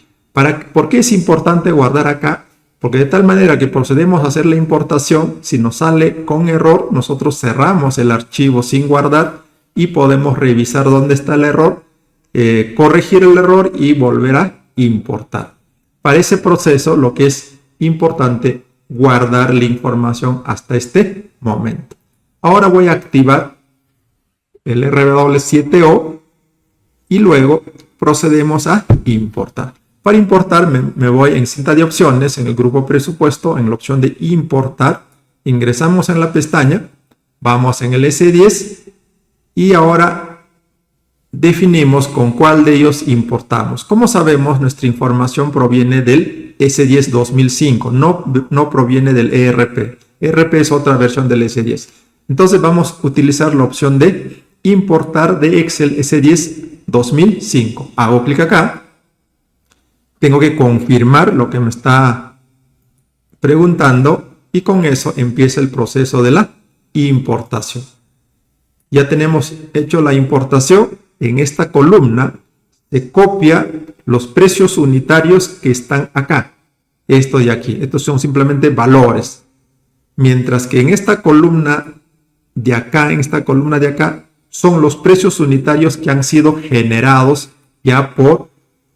¿Por qué es importante guardar acá? Porque de tal manera que procedemos a hacer la importación, si nos sale con error, nosotros cerramos el archivo sin guardar y podemos revisar dónde está el error, corregir el error y volver a importar. Para ese proceso, lo que es importante, guardar la información hasta este momento. Ahora voy a activar el RW7O y luego procedemos a importar. Para importar me voy en cinta de opciones, en el grupo presupuesto, en la opción de importar. Ingresamos en la pestaña, vamos en el S10 y ahora definimos con cuál de ellos importamos. Como sabemos, nuestra información proviene del S10 2005, no proviene del ERP. ERP es otra versión del S10. Entonces vamos a utilizar la opción de importar de Excel S10 2005. Hago clic acá. Tengo que confirmar lo que me está preguntando y con eso empieza el proceso de la importación. Ya tenemos hecho la importación. En esta columna se copia los precios unitarios que están acá. Esto de aquí. Estos son simplemente valores. Mientras que en esta columna de acá, son los precios unitarios que han sido generados ya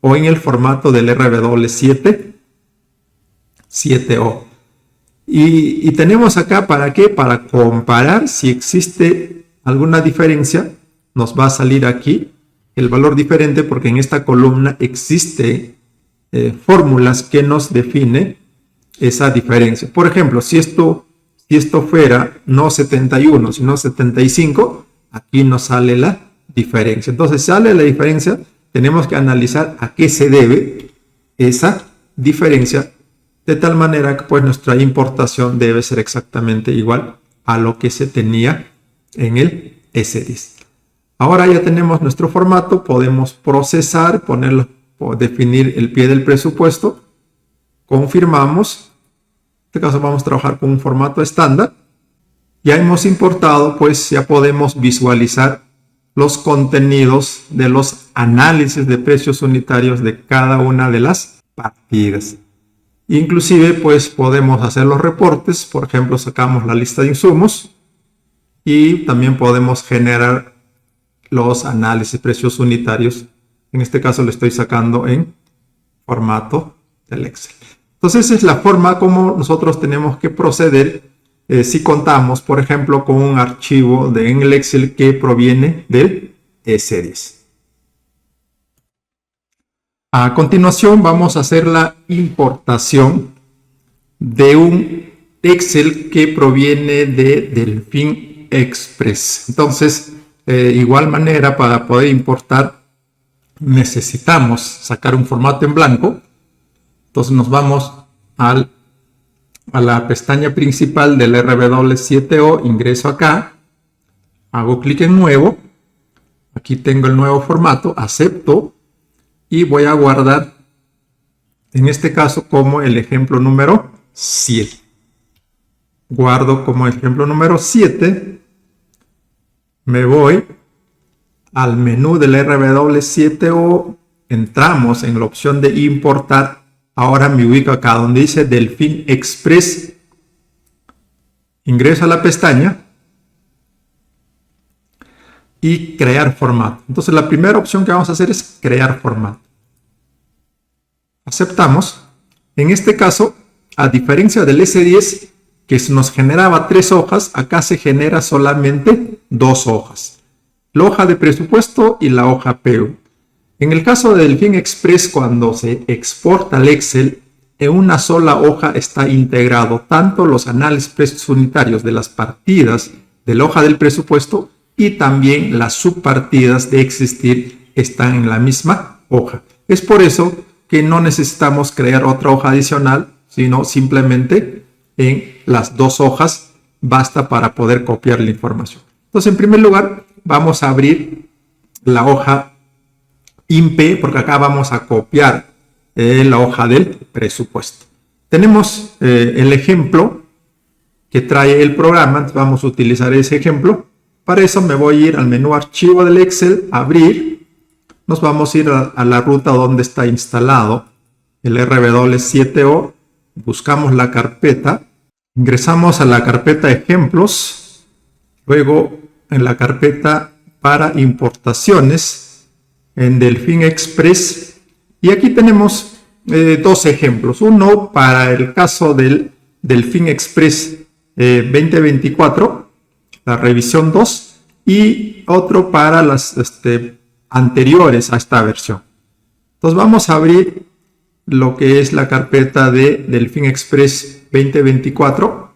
o en el formato del RW7O. Y tenemos acá, ¿para qué? Para comparar si existe alguna diferencia. Nos va a salir aquí el valor diferente porque en esta columna existe fórmulas que nos define esa diferencia. Por ejemplo, si esto fuera no 71, sino 75, aquí nos sale la diferencia. Entonces sale la diferencia. Tenemos que analizar a qué se debe esa diferencia, de tal manera que pues nuestra importación debe ser exactamente igual a lo que se tenía en el S10. Ahora ya tenemos nuestro formato, podemos procesar, definir el pie del presupuesto, confirmamos. En este caso vamos a trabajar con un formato estándar. Ya hemos importado, pues ya podemos visualizar los contenidos de los análisis de precios unitarios de cada una de las partidas. Inclusive, pues podemos hacer los reportes. Por ejemplo, sacamos la lista de insumos y también podemos generar los análisis de precios unitarios. En este caso lo estoy sacando en formato del Excel. Entonces, esa es la forma como nosotros tenemos que proceder si contamos, por ejemplo, con un archivo en el Excel que proviene del S10. A continuación vamos a hacer la importación de un Excel que proviene de Delfin Express. Entonces, igual manera, para poder importar, necesitamos sacar un formato en blanco. Entonces nos vamos a la pestaña principal del RW7O, ingreso acá, hago clic en nuevo, aquí tengo el nuevo formato, acepto y voy a guardar, en este caso, como el ejemplo número 7. Guardo como ejemplo número 7, me voy al menú del RW7O, entramos en la opción de importar, ahora me ubico acá donde dice Delfin Express, ingreso a la pestaña y crear formato. Entonces la primera opción que vamos a hacer es crear formato. Aceptamos. En este caso, a diferencia del S10 que nos generaba 3 hojas, acá se genera solamente 2 hojas. La hoja de presupuesto y la hoja PU. En el caso de Delfin Express, cuando se exporta al Excel, en una sola hoja está integrado tanto los análisis precios unitarios de las partidas de la hoja del presupuesto y también las subpartidas de existir están en la misma hoja. Es por eso que no necesitamos crear otra hoja adicional, sino simplemente en las 2 hojas basta para poder copiar la información. Entonces, en primer lugar, vamos a abrir la hoja INPE, porque acá vamos a copiar la hoja del presupuesto. Tenemos el ejemplo que trae el programa, entonces vamos a utilizar ese ejemplo. Para eso me voy a ir al menú archivo del Excel, abrir, nos vamos a ir a la ruta donde está instalado el RW7O, buscamos la carpeta, ingresamos a la carpeta ejemplos, luego en la carpeta para importaciones en Delfin Express, y aquí tenemos 2 ejemplos, uno para el caso del Delfin Express 2024, la revisión 2, y otro para las anteriores a esta versión. Entonces vamos a abrir lo que es la carpeta de Delfin Express 2024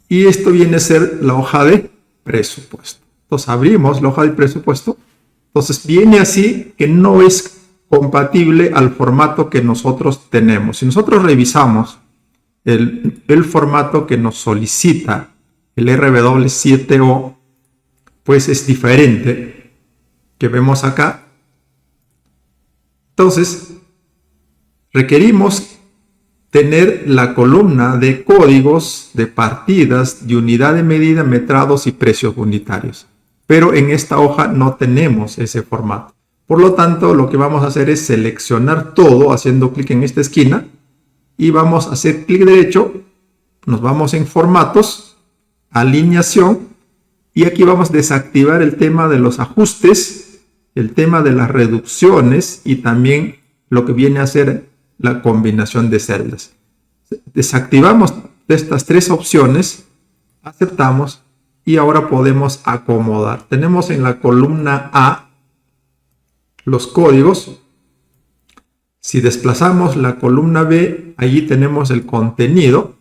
y esto viene a ser la hoja de presupuesto. Entonces abrimos la hoja de presupuesto. Entonces viene así, que no es compatible al formato que nosotros tenemos. Si nosotros revisamos el formato que nos solicita el RW7O, pues es diferente que vemos acá. Entonces requerimos tener la columna de códigos de partidas, de unidad de medida, metrados y precios unitarios. Pero en esta hoja no tenemos ese formato. Por lo tanto, lo que vamos a hacer es seleccionar todo haciendo clic en esta esquina y vamos a hacer clic derecho, nos vamos en formatos, alineación, y aquí vamos a desactivar el tema de los ajustes, el tema de las reducciones y también lo que viene a ser la combinación de celdas. Desactivamos estas 3 opciones, aceptamos y ahora podemos acomodar. Tenemos en la columna A los códigos. Si desplazamos la columna B, allí tenemos el contenido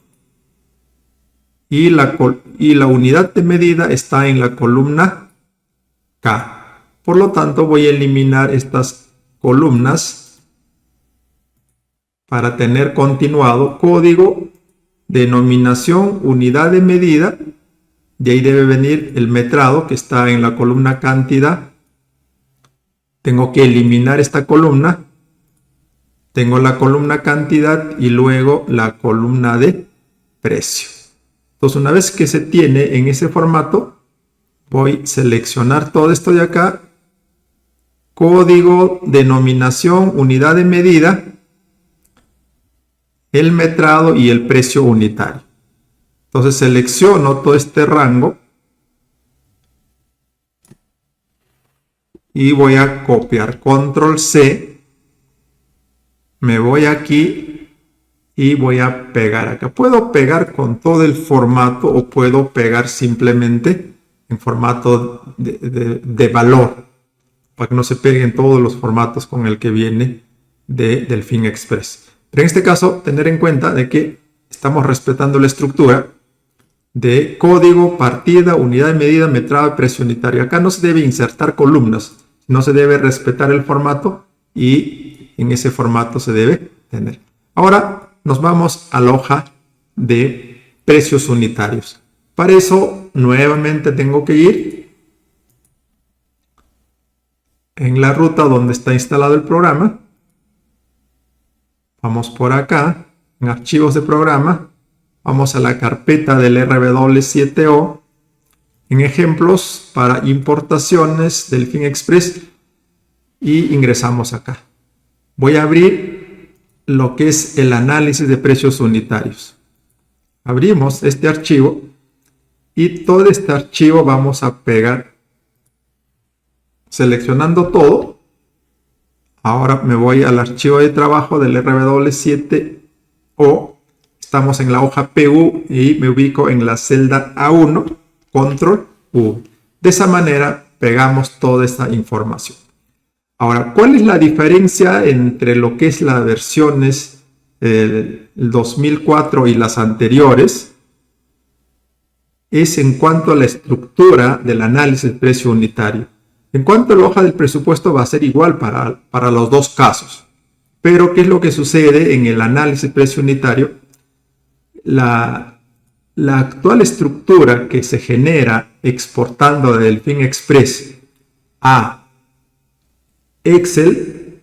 y la unidad de medida está en la columna K. Por lo tanto, voy a eliminar estas columnas para tener continuado código, denominación, unidad de medida. De ahí debe venir el metrado que está en la columna cantidad. Tengo que eliminar esta columna. Tengo la columna cantidad y luego la columna de precio. Entonces, una vez que se tiene en ese formato, voy a seleccionar todo esto de acá. Código, denominación, unidad de medida, el metrado y el precio unitario. Entonces selecciono todo este rango y voy a copiar, control C, me voy aquí y voy a pegar acá. Puedo pegar con todo el formato o puedo pegar simplemente en formato de valor, para que no se peguen todos los formatos con el que viene de Delfin Express. Pero en este caso, tener en cuenta de que estamos respetando la estructura de código, partida, unidad de medida, metrado y precio unitario. Acá no se debe insertar columnas, no se debe respetar el formato y en ese formato se debe tener. Ahora nos vamos a la hoja de precios unitarios. Para eso nuevamente tengo que ir en la ruta donde está instalado el programa. Vamos por acá, en archivos de programa. Vamos a la carpeta del RW7O. En ejemplos para importaciones del Delfin Express. Y ingresamos acá. Voy a abrir lo que es el análisis de precios unitarios. Abrimos este archivo. Y todo este archivo vamos a pegar. Seleccionando todo. Ahora me voy al archivo de trabajo del RW7O. Estamos en la hoja PU y me ubico en la celda A1, control U. De esa manera pegamos toda esta información. Ahora, ¿cuál es la diferencia entre lo que es las versiones el 2004 y las anteriores? Es en cuanto a la estructura del análisis de precio unitario. En cuanto a la hoja del presupuesto va a ser igual para los dos casos. Pero, ¿qué es lo que sucede en el análisis de precio unitario? La actual estructura que se genera exportando de Delfin Express a Excel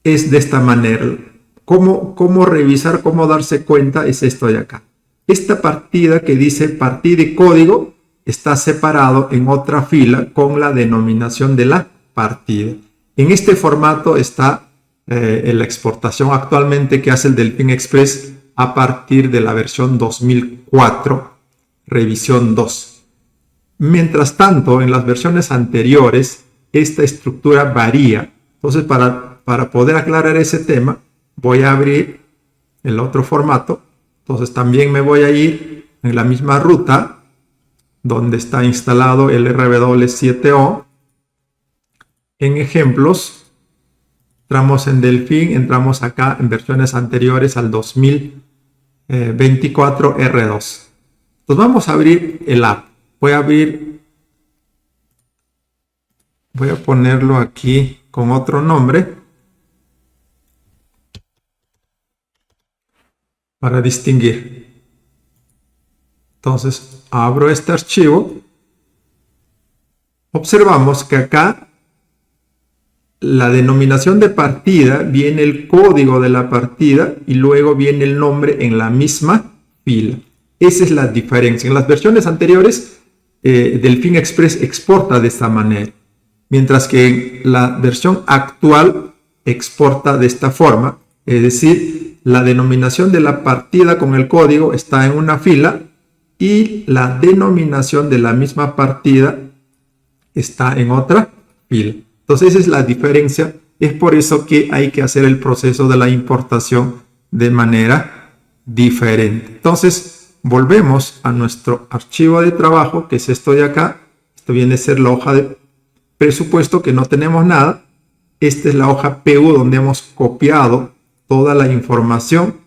es de esta manera. ¿Cómo revisar, cómo darse cuenta? Es esto de acá. Esta partida que dice partida y código está separado en otra fila con la denominación de la partida. En este formato está la exportación actualmente que hace el Delfin Express a partir de la versión 2004, revisión 2. Mientras tanto, en las versiones anteriores, esta estructura varía. Entonces, para poder aclarar ese tema, voy a abrir el otro formato. Entonces, también me voy a ir en la misma ruta donde está instalado el RW7O. En ejemplos, entramos en Delfin, entramos acá en versiones anteriores al 2024 R2. Entonces vamos a abrir el app. Voy a ponerlo aquí con otro nombre para distinguir. Entonces abro este archivo. Observamos que acá la denominación de partida viene el código de la partida y luego viene el nombre en la misma fila. Esa es la diferencia. En las versiones anteriores, Delfin Express exporta de esta manera, mientras que en la versión actual exporta de esta forma. Es decir, la denominación de la partida con el código está en una fila y la denominación de la misma partida está en otra fila. Entonces esa es la diferencia. Es por eso que hay que hacer el proceso de la importación de manera diferente. Entonces volvemos a nuestro archivo de trabajo, que es esto de acá. Esto viene a ser la hoja de presupuesto, que no tenemos nada. Esta es la hoja PU donde hemos copiado toda la información.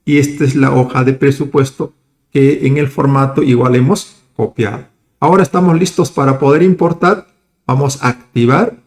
Y esta es la hoja de presupuesto que en el formato igual hemos copiado. Ahora estamos listos para poder importar. Vamos a activar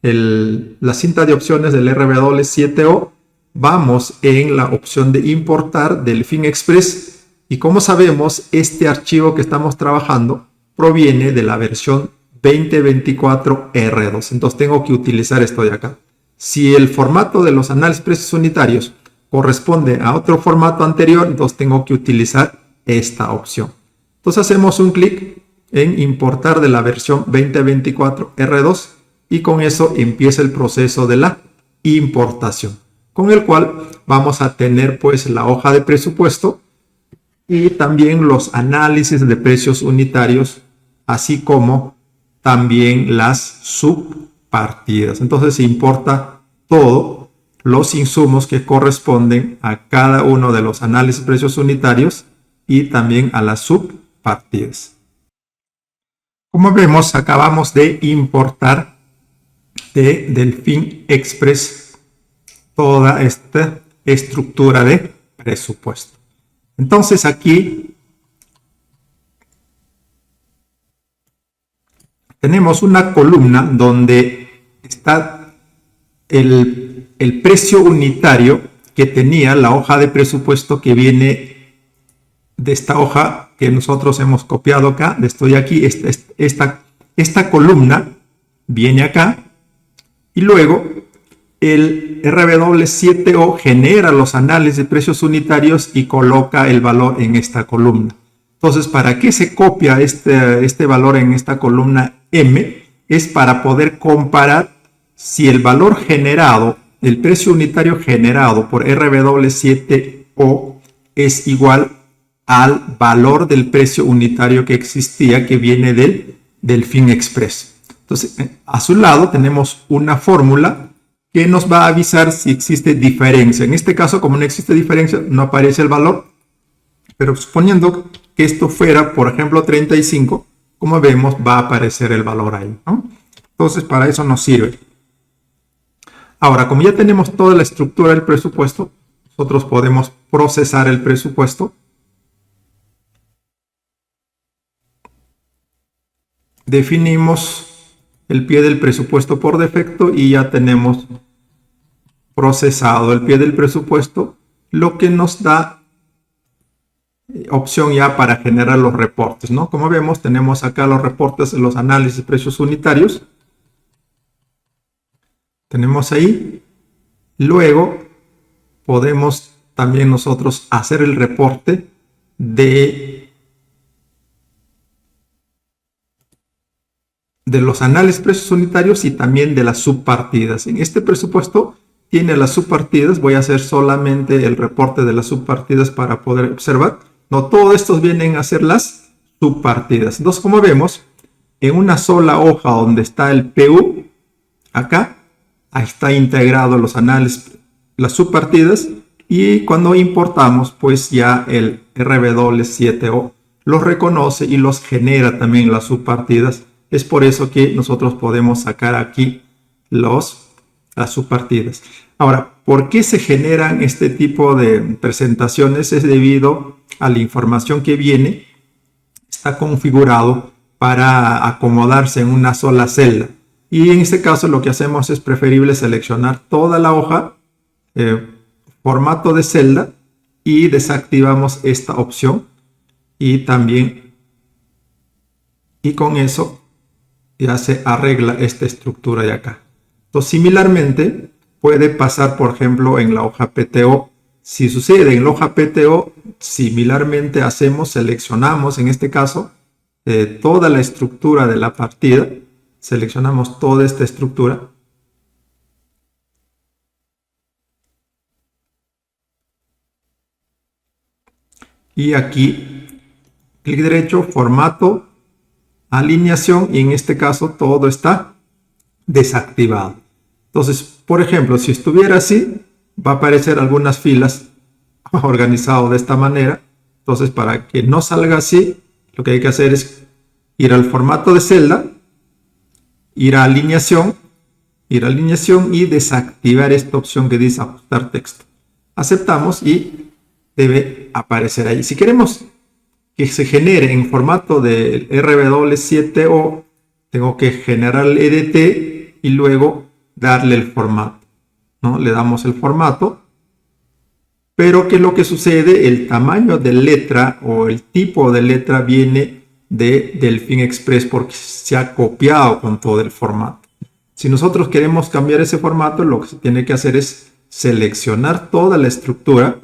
la cinta de opciones del RW7O. Vamos en la opción de importar del Delfin Express. Y como sabemos, este archivo que estamos trabajando proviene de la versión 2024 R2. Entonces tengo que utilizar esto de acá. Si el formato de los análisis precios unitarios corresponde a otro formato anterior, entonces tengo que utilizar esta opción. Entonces hacemos un clic en importar de la versión 2024 R2 y con eso empieza el proceso de la importación, con el cual vamos a tener pues la hoja de presupuesto y también los análisis de precios unitarios, así como también las subpartidas. Entonces se importa todos los insumos que corresponden a cada uno de los análisis de precios unitarios y también a las subpartidas. Como vemos, acabamos de importar de Delfin Express toda esta estructura de presupuesto. Entonces aquí tenemos una columna donde está el precio unitario que tenía la hoja de presupuesto que viene de esta hoja que nosotros hemos copiado acá. Estoy aquí, esta columna viene acá y luego el RW7O genera los análisis de precios unitarios y coloca el valor en esta columna. Entonces, ¿para qué se copia este valor en esta columna M? Es para poder comparar si el valor generado, el precio unitario generado por RW7O es igual al valor del precio unitario que existía, que viene del FinExpress. Entonces, a su lado tenemos una fórmula que nos va a avisar si existe diferencia. En este caso, como no existe diferencia, no aparece el valor. Pero suponiendo que esto fuera, por ejemplo, 35, como vemos, va a aparecer el valor ahí, ¿no? Entonces, para eso nos sirve. Ahora, como ya tenemos toda la estructura del presupuesto, nosotros podemos procesar el presupuesto. Definimos el pie del presupuesto por defecto y ya tenemos procesado el pie del presupuesto, lo que nos da opción ya para generar los reportes, ¿no? Como vemos, tenemos acá los reportes de los análisis de precios unitarios. Tenemos ahí. Luego podemos también nosotros hacer el reporte de los análisis de precios unitarios y también de las subpartidas. En este presupuesto tiene las subpartidas. Voy a hacer solamente el reporte de las subpartidas para poder observar. No, todos estos vienen a ser las subpartidas. Entonces, como vemos, en una sola hoja donde está el PU, acá, ahí está integrado los análisis, las subpartidas, y cuando importamos, pues ya el RW7O los reconoce y los genera también las subpartidas. Es por eso que nosotros podemos sacar aquí las subpartidas. Ahora, ¿por qué se generan este tipo de presentaciones? Es debido a la información que viene. Está configurado para acomodarse en una sola celda. Y en este caso lo que hacemos es preferible seleccionar toda la hoja, formato de celda, y desactivamos esta opción. Y con eso ya se arregla esta estructura de acá. Entonces, similarmente, puede pasar, por ejemplo, en la hoja PTO. Si sucede en la hoja PTO, similarmente seleccionamos en este caso toda la estructura de la partida. Seleccionamos toda esta estructura. Y aquí, clic derecho, formato, alineación, y en este caso todo está desactivado. Entonces, por ejemplo, si estuviera así, va a aparecer algunas filas organizado de esta manera. Entonces, para que no salga así, lo que hay que hacer es ir al formato de celda, ir a alineación y desactivar esta opción que dice ajustar texto. Aceptamos y debe aparecer ahí. Si queremos que se genere en formato del RW7O, tengo que generar el EDT y luego darle el formato, ¿no? Le damos el formato, pero ¿qué es lo que sucede? El tamaño de letra o el tipo de letra viene del FinExpress porque se ha copiado con todo el formato. Si nosotros queremos cambiar ese formato, lo que se tiene que hacer es seleccionar toda la estructura.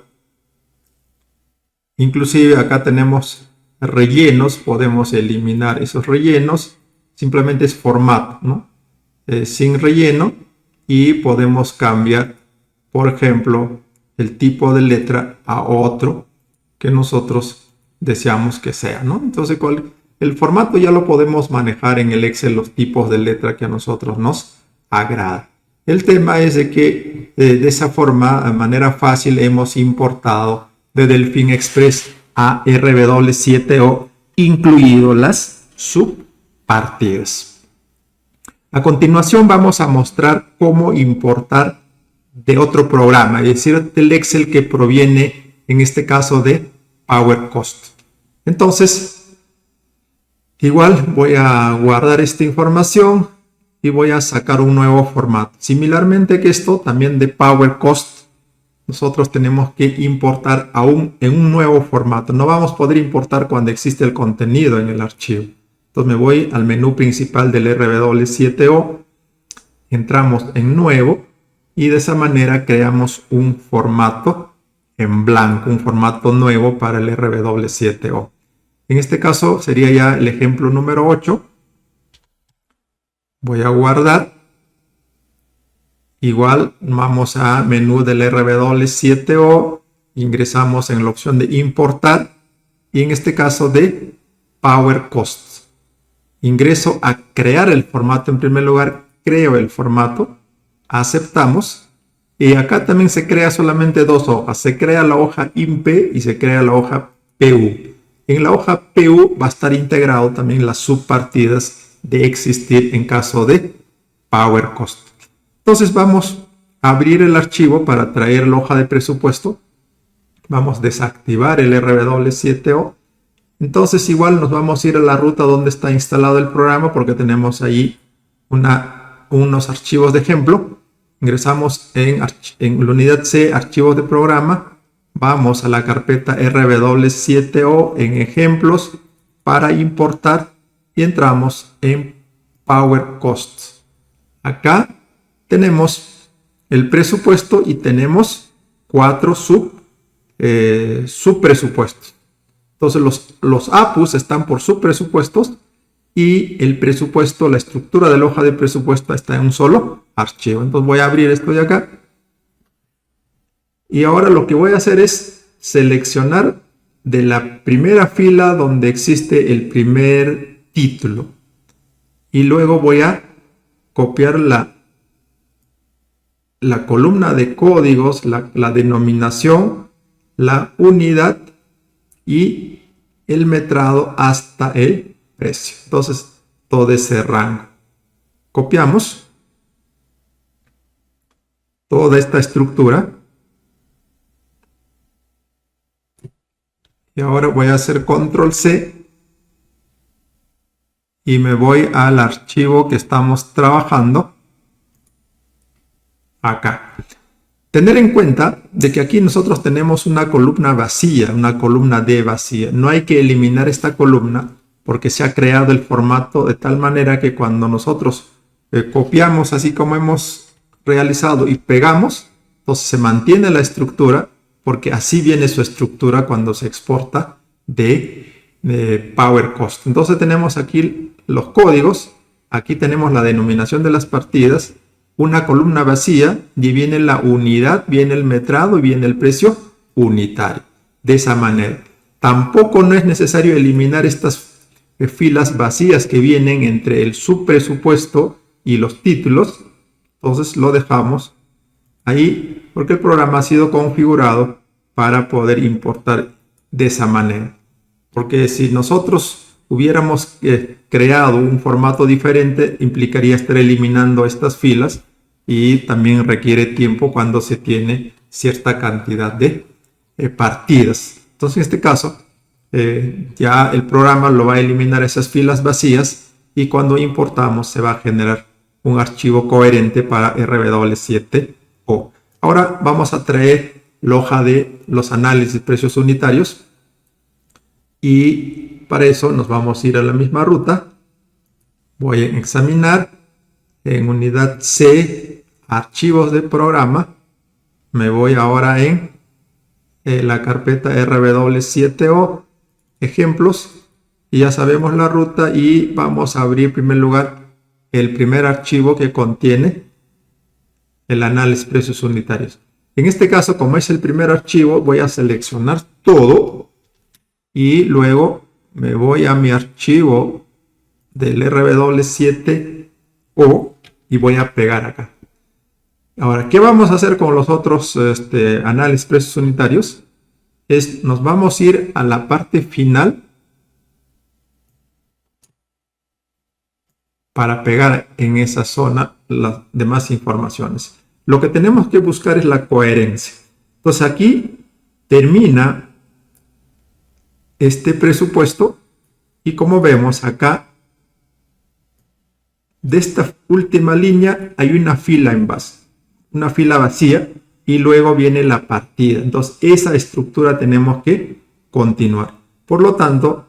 Inclusive acá tenemos rellenos, podemos eliminar esos rellenos, simplemente es formato, ¿no? Sin relleno, y podemos cambiar, por ejemplo, el tipo de letra a otro que nosotros deseamos que sea, ¿no? Entonces, el formato ya lo podemos manejar en el Excel, los tipos de letra que a nosotros nos agrada. El tema es de que de esa forma, de manera fácil, hemos importado desde el FinExpress a RW7O, incluido las subpartidas. A continuación vamos a mostrar cómo importar de otro programa, es decir, del Excel que proviene en este caso de Power Cost. Entonces, igual voy a guardar esta información y voy a sacar un nuevo formato. Similarmente que esto, también de Power Cost, nosotros tenemos que importar aún en un nuevo formato. No vamos a poder importar cuando existe el contenido en el archivo. Entonces me voy al menú principal del RW7O, entramos en nuevo y de esa manera creamos un formato en blanco, un formato nuevo para el RW7O. En este caso sería ya el ejemplo número 8. Voy a guardar. Igual vamos a menú del RW7O, ingresamos en la opción de importar y en este caso de Power Costs. Ingreso a crear el formato en primer lugar, creo el formato, aceptamos y acá también se crea solamente dos hojas. Se crea la hoja INP y se crea la hoja PU. En la hoja PU va a estar integrado también las subpartidas de existir en caso de Power Cost. Entonces vamos a abrir el archivo para traer la hoja de presupuesto. Vamos a desactivar el RW7O. Entonces igual nos vamos a ir a la ruta donde está instalado el programa porque tenemos ahí unos archivos de ejemplo. Ingresamos en la unidad C, archivos de programa. Vamos a la carpeta RW7O en ejemplos para importar y entramos en Power Costs. Acá tenemos el presupuesto y tenemos 4 subpresupuestos. Entonces los APUs están por subpresupuestos y el presupuesto, la estructura de la hoja de presupuesto está en un solo archivo. Entonces voy a abrir esto de acá. Y ahora lo que voy a hacer es seleccionar de la primera fila donde existe el primer título. Y luego voy a copiar la columna de códigos, la denominación, la unidad y el metrado hasta el precio. Entonces, todo ese rango. Copiamos toda esta estructura. Y ahora voy a hacer control C y me voy al archivo que estamos trabajando. Acá. Tener en cuenta de que aquí nosotros tenemos una columna vacía, una columna D vacía. No hay que eliminar esta columna porque se ha creado el formato de tal manera que cuando nosotros copiamos así como hemos realizado y pegamos, entonces se mantiene la estructura porque así viene su estructura cuando se exporta de Power Cost. Entonces tenemos aquí los códigos, aquí tenemos la denominación de las partidas, una columna vacía y viene la unidad, viene el metrado y viene el precio unitario. De esa manera. Tampoco no es necesario eliminar estas filas vacías que vienen entre el subpresupuesto y los títulos. Entonces lo dejamos ahí porque el programa ha sido configurado para poder importar de esa manera. Porque si nosotros hubiéramos creado un formato diferente, implicaría estar eliminando estas filas y también requiere tiempo cuando se tiene cierta cantidad de partidas. Entonces en este caso ya el programa lo va a eliminar esas filas vacías y cuando importamos se va a generar un archivo coherente para RW7O. Ahora vamos a traer la hoja de los análisis de precios unitarios y para eso nos vamos a ir a la misma ruta. Voy a examinar en unidad C, archivos de programa. Me voy ahora en la carpeta RW7O, ejemplos, y ya sabemos la ruta y vamos a abrir en primer lugar el primer archivo que contiene el análisis de precios unitarios. En este caso, como es el primer archivo, voy a seleccionar todo y luego me voy a mi archivo del RW7O y voy a pegar acá. Ahora, ¿qué vamos a hacer con los otros análisis de precios unitarios? Nos vamos a ir a la parte final para pegar en esa zona las demás informaciones. Lo que tenemos que buscar es la coherencia. Entonces aquí termina este presupuesto y como vemos acá, de esta última línea hay una fila en base, una fila vacía y luego viene la partida. Entonces esa estructura tenemos que continuar. Por lo tanto,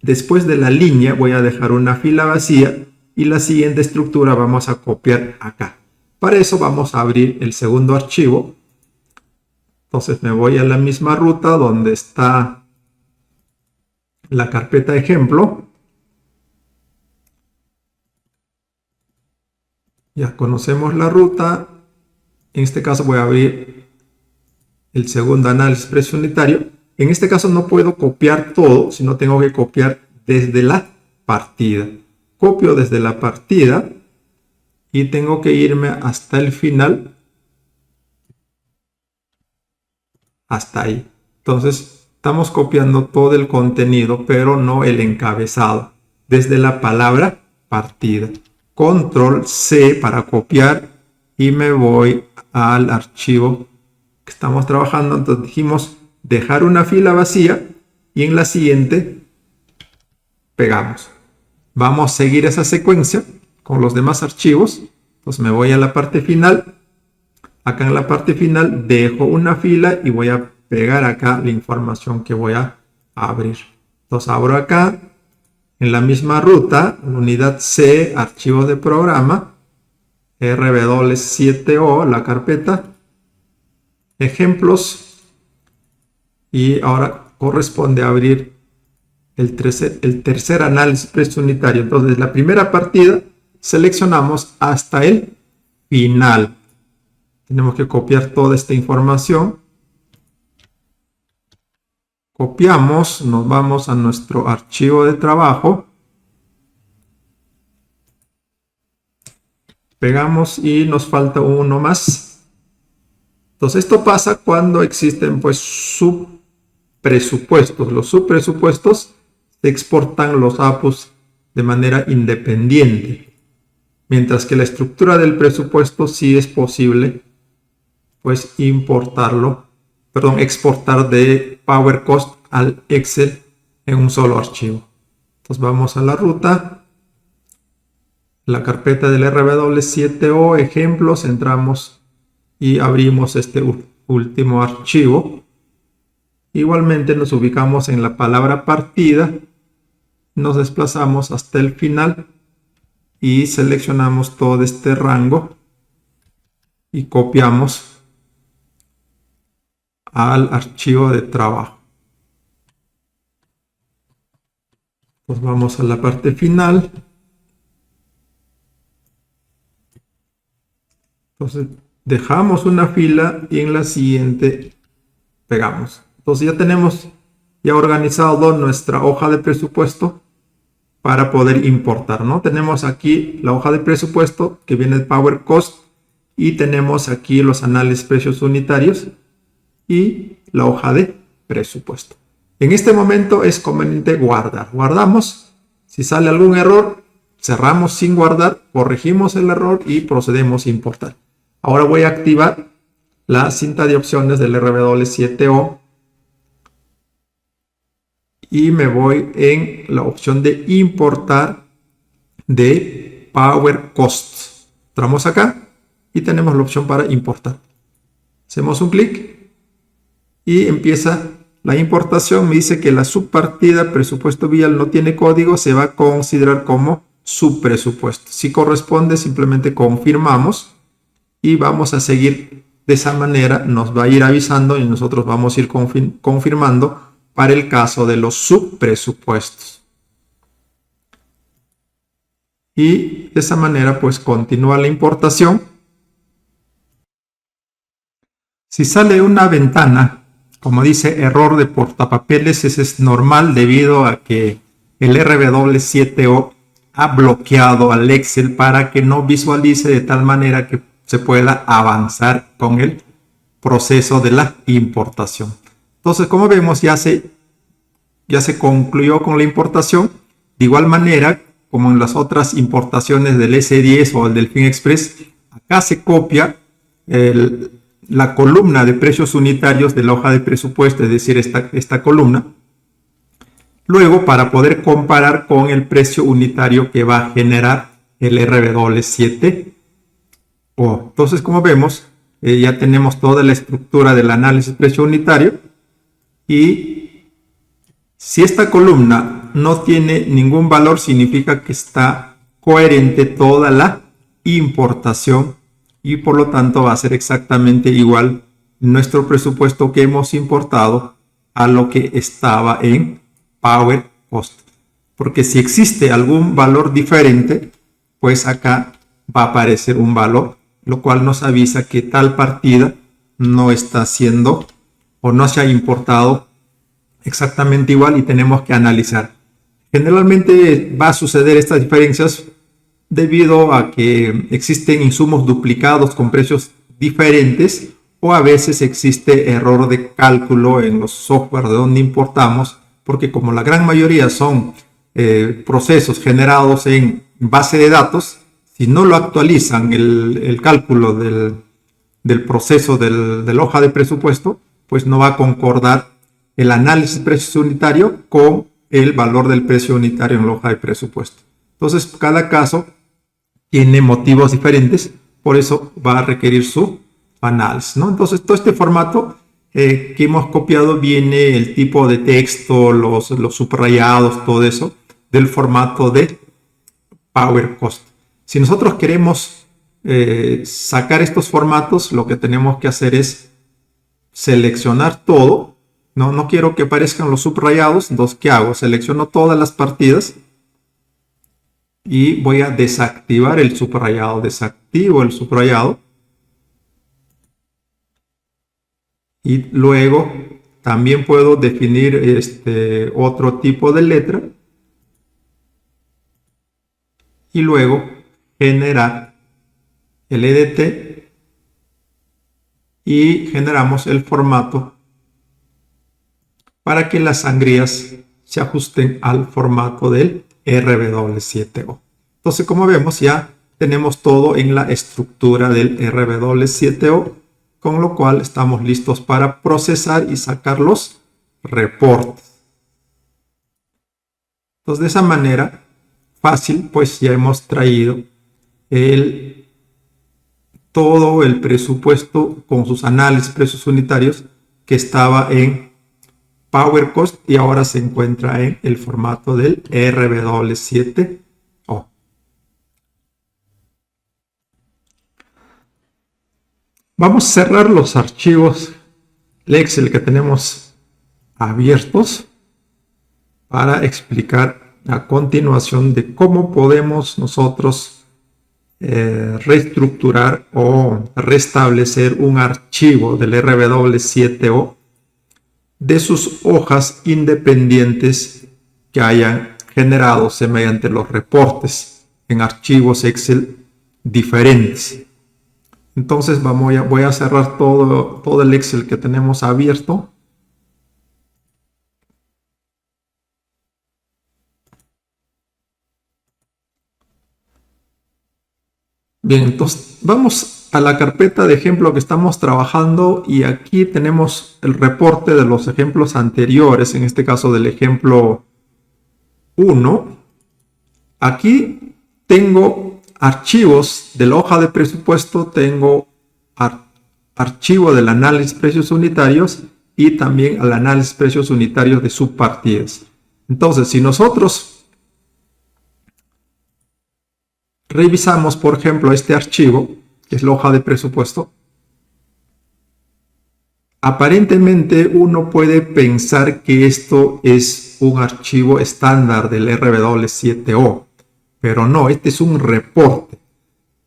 después de la línea voy a dejar una fila vacía y la siguiente estructura vamos a copiar acá. Para eso vamos a abrir el segundo archivo. Entonces me voy a la misma ruta donde está la carpeta ejemplo. Ya conocemos la ruta. En este caso voy a abrir el segundo análisis precio unitario. En este caso no puedo copiar todo, sino tengo que copiar desde la partida. Copio desde la partida y tengo que irme hasta el final. Hasta ahí. Entonces estamos copiando todo el contenido, pero no el encabezado. Desde la palabra partida. Control C para copiar y me voy al archivo que estamos trabajando. Entonces dijimos dejar una fila vacía y en la siguiente pegamos. Vamos a seguir esa secuencia con los demás archivos. Entonces me voy a la parte final. Acá en la parte final dejo una fila y voy a pegar acá la información que voy a abrir. Entonces abro acá en la misma ruta, unidad C, archivos de programa, RW7O, la carpeta, ejemplos, y ahora corresponde abrir el tercer análisis precio unitario. Entonces la primera partida seleccionamos hasta el final. Tenemos que copiar toda esta información. Copiamos, nos vamos a nuestro archivo de trabajo. Pegamos y nos falta uno más. Entonces esto pasa cuando existen pues subpresupuestos. Los subpresupuestos se exportan los APUs de manera independiente. Mientras que la estructura del presupuesto sí es posible pues exportar de Power Cost al Excel en un solo archivo. Entonces vamos a la ruta, la carpeta del RW7O, ejemplos, entramos y abrimos este último archivo. Igualmente nos ubicamos en la palabra partida, nos desplazamos hasta el final y seleccionamos todo este rango y copiamos al archivo de trabajo. Pues vamos a la parte final. Entonces dejamos una fila y en la siguiente pegamos. Entonces ya tenemos organizado nuestra hoja de presupuesto para poder importar, ¿no? Tenemos aquí la hoja de presupuesto que viene de Power Cost y tenemos aquí los análisis precios unitarios y la hoja de presupuesto. En este momento es conveniente guardar. Guardamos. Si sale algún error, cerramos sin guardar, corregimos el error y procedemos a importar. Ahora voy a activar la cinta de opciones del RW7O y me voy en la opción de importar de Power Cost. Entramos acá y tenemos la opción para importar. Hacemos un clic y empieza la importación. Me dice que la subpartida presupuesto vial no tiene código, se va a considerar como subpresupuesto. Si corresponde, simplemente confirmamos y vamos a seguir de esa manera. Nos va a ir avisando y nosotros vamos a ir confirmando para el caso de los subpresupuestos. Y de esa manera pues continúa la importación. Si sale una ventana como dice error de portapapeles, ese es normal debido a que el RW7O ha bloqueado al Excel para que no visualice de tal manera que se pueda avanzar con el proceso de la importación. Entonces, como vemos, ya se concluyó con la importación. De igual manera, como en las otras importaciones del S10 o el Delfín Express, acá se copia la columna de precios unitarios de la hoja de presupuesto, es decir, esta columna. Luego, para poder comparar con el precio unitario que va a generar el RW7O. Entonces, como vemos, ya tenemos toda la estructura del análisis precio unitario. Y si esta columna no tiene ningún valor, significa que está coherente toda la importación y por lo tanto va a ser exactamente igual nuestro presupuesto que hemos importado a lo que estaba en Power Cost. Porque si existe algún valor diferente, pues acá va a aparecer un valor, lo cual nos avisa que tal partida no está siendo o no se ha importado exactamente igual y tenemos que analizar. Generalmente va a suceder estas diferencias debido a que existen insumos duplicados con precios diferentes o a veces existe error de cálculo en los software de donde importamos, porque como la gran mayoría son procesos generados en base de datos, si no lo actualizan el cálculo del proceso de la hoja de presupuesto, pues no va a concordar el análisis precio unitario con el valor del precio unitario en la hoja de presupuesto. Entonces, cada caso tiene motivos diferentes, por eso va a requerir su análisis, ¿no? Entonces, todo este formato que hemos copiado viene el tipo de texto, los subrayados, todo eso, del formato de Power Cost. Si nosotros queremos sacar estos formatos, lo que tenemos que hacer es seleccionar todo. No quiero que aparezcan los subrayados. Entonces, ¿qué hago? Selecciono todas las partidas y voy a desactivar el subrayado. Desactivo el subrayado. Y luego también puedo definir otro tipo de letra. Y luego generar el EDT. Y generamos el formato para que las sangrías se ajusten al formato del RW7O. Entonces, como vemos, ya tenemos todo en la estructura del RW7O, con lo cual estamos listos para procesar y sacar los reportes. Entonces, de esa manera fácil, pues ya hemos traído todo el presupuesto con sus análisis precios unitarios que estaba en Power Cost y ahora se encuentra en el formato del RW7O. Vamos a cerrar los archivos Excel que tenemos abiertos para explicar a continuación de cómo podemos nosotros reestructurar o restablecer un archivo del RW7O de sus hojas independientes que hayan generado mediante los reportes en archivos Excel diferentes. Entonces voy a cerrar todo el Excel que tenemos abierto. Bien, entonces vamos a la carpeta de ejemplo que estamos trabajando y aquí tenemos el reporte de los ejemplos anteriores, en este caso del ejemplo 1. Aquí tengo archivos de la hoja de presupuesto, tengo archivo del análisis precios unitarios y también el análisis precios unitarios de subpartidas. Entonces, si nosotros revisamos, por ejemplo, este archivo, que es la hoja de presupuesto, aparentemente uno puede pensar que esto es un archivo estándar del RW7O, pero no, este es un reporte.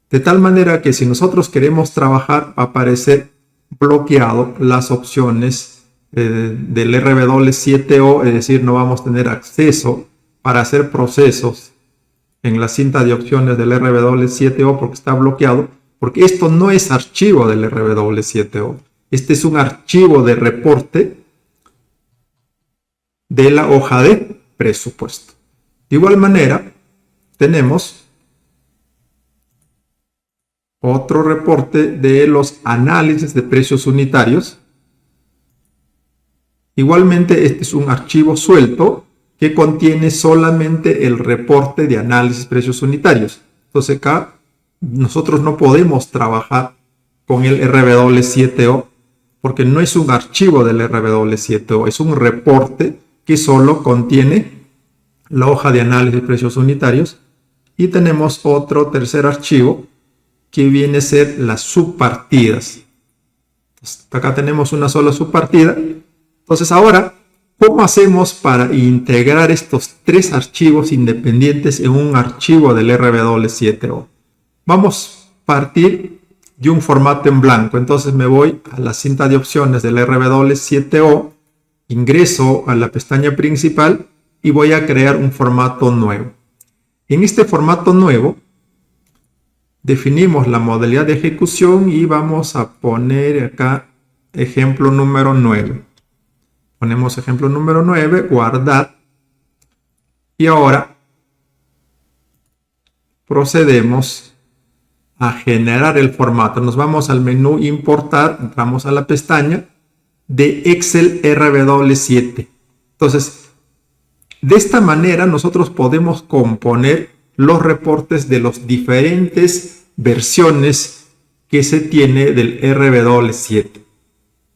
De tal manera que si nosotros queremos trabajar, va a aparecer bloqueado las opciones del RW7O, es decir, no vamos a tener acceso para hacer procesos en la cinta de opciones del RW7O porque está bloqueado, porque esto no es archivo del RW7O. Este es un archivo de reporte de la hoja de presupuesto. De igual manera, tenemos otro reporte de los análisis de precios unitarios. Igualmente, este es un archivo suelto que contiene solamente el reporte de análisis de precios unitarios. Entonces acá nosotros no podemos trabajar con el RW7O porque no es un archivo del RW7O, es un reporte que solo contiene la hoja de análisis de precios unitarios. Y tenemos otro tercer archivo que viene a ser las subpartidas. Entonces, acá tenemos una sola subpartida. Entonces ahora, ¿cómo hacemos para integrar estos tres archivos independientes en un archivo del RW7O? Vamos a partir de un formato en blanco. Entonces me voy a la cinta de opciones del RW7O, ingreso a la pestaña principal y voy a crear un formato nuevo. En este formato nuevo definimos la modalidad de ejecución y vamos a poner acá ejemplo número 9. Ponemos ejemplo número 9, guardar. Y ahora procedemos a generar el formato. Nos vamos al menú importar, entramos a la pestaña de Excel RW7. Entonces, de esta manera nosotros podemos componer los reportes de las diferentes versiones que se tiene del RW7,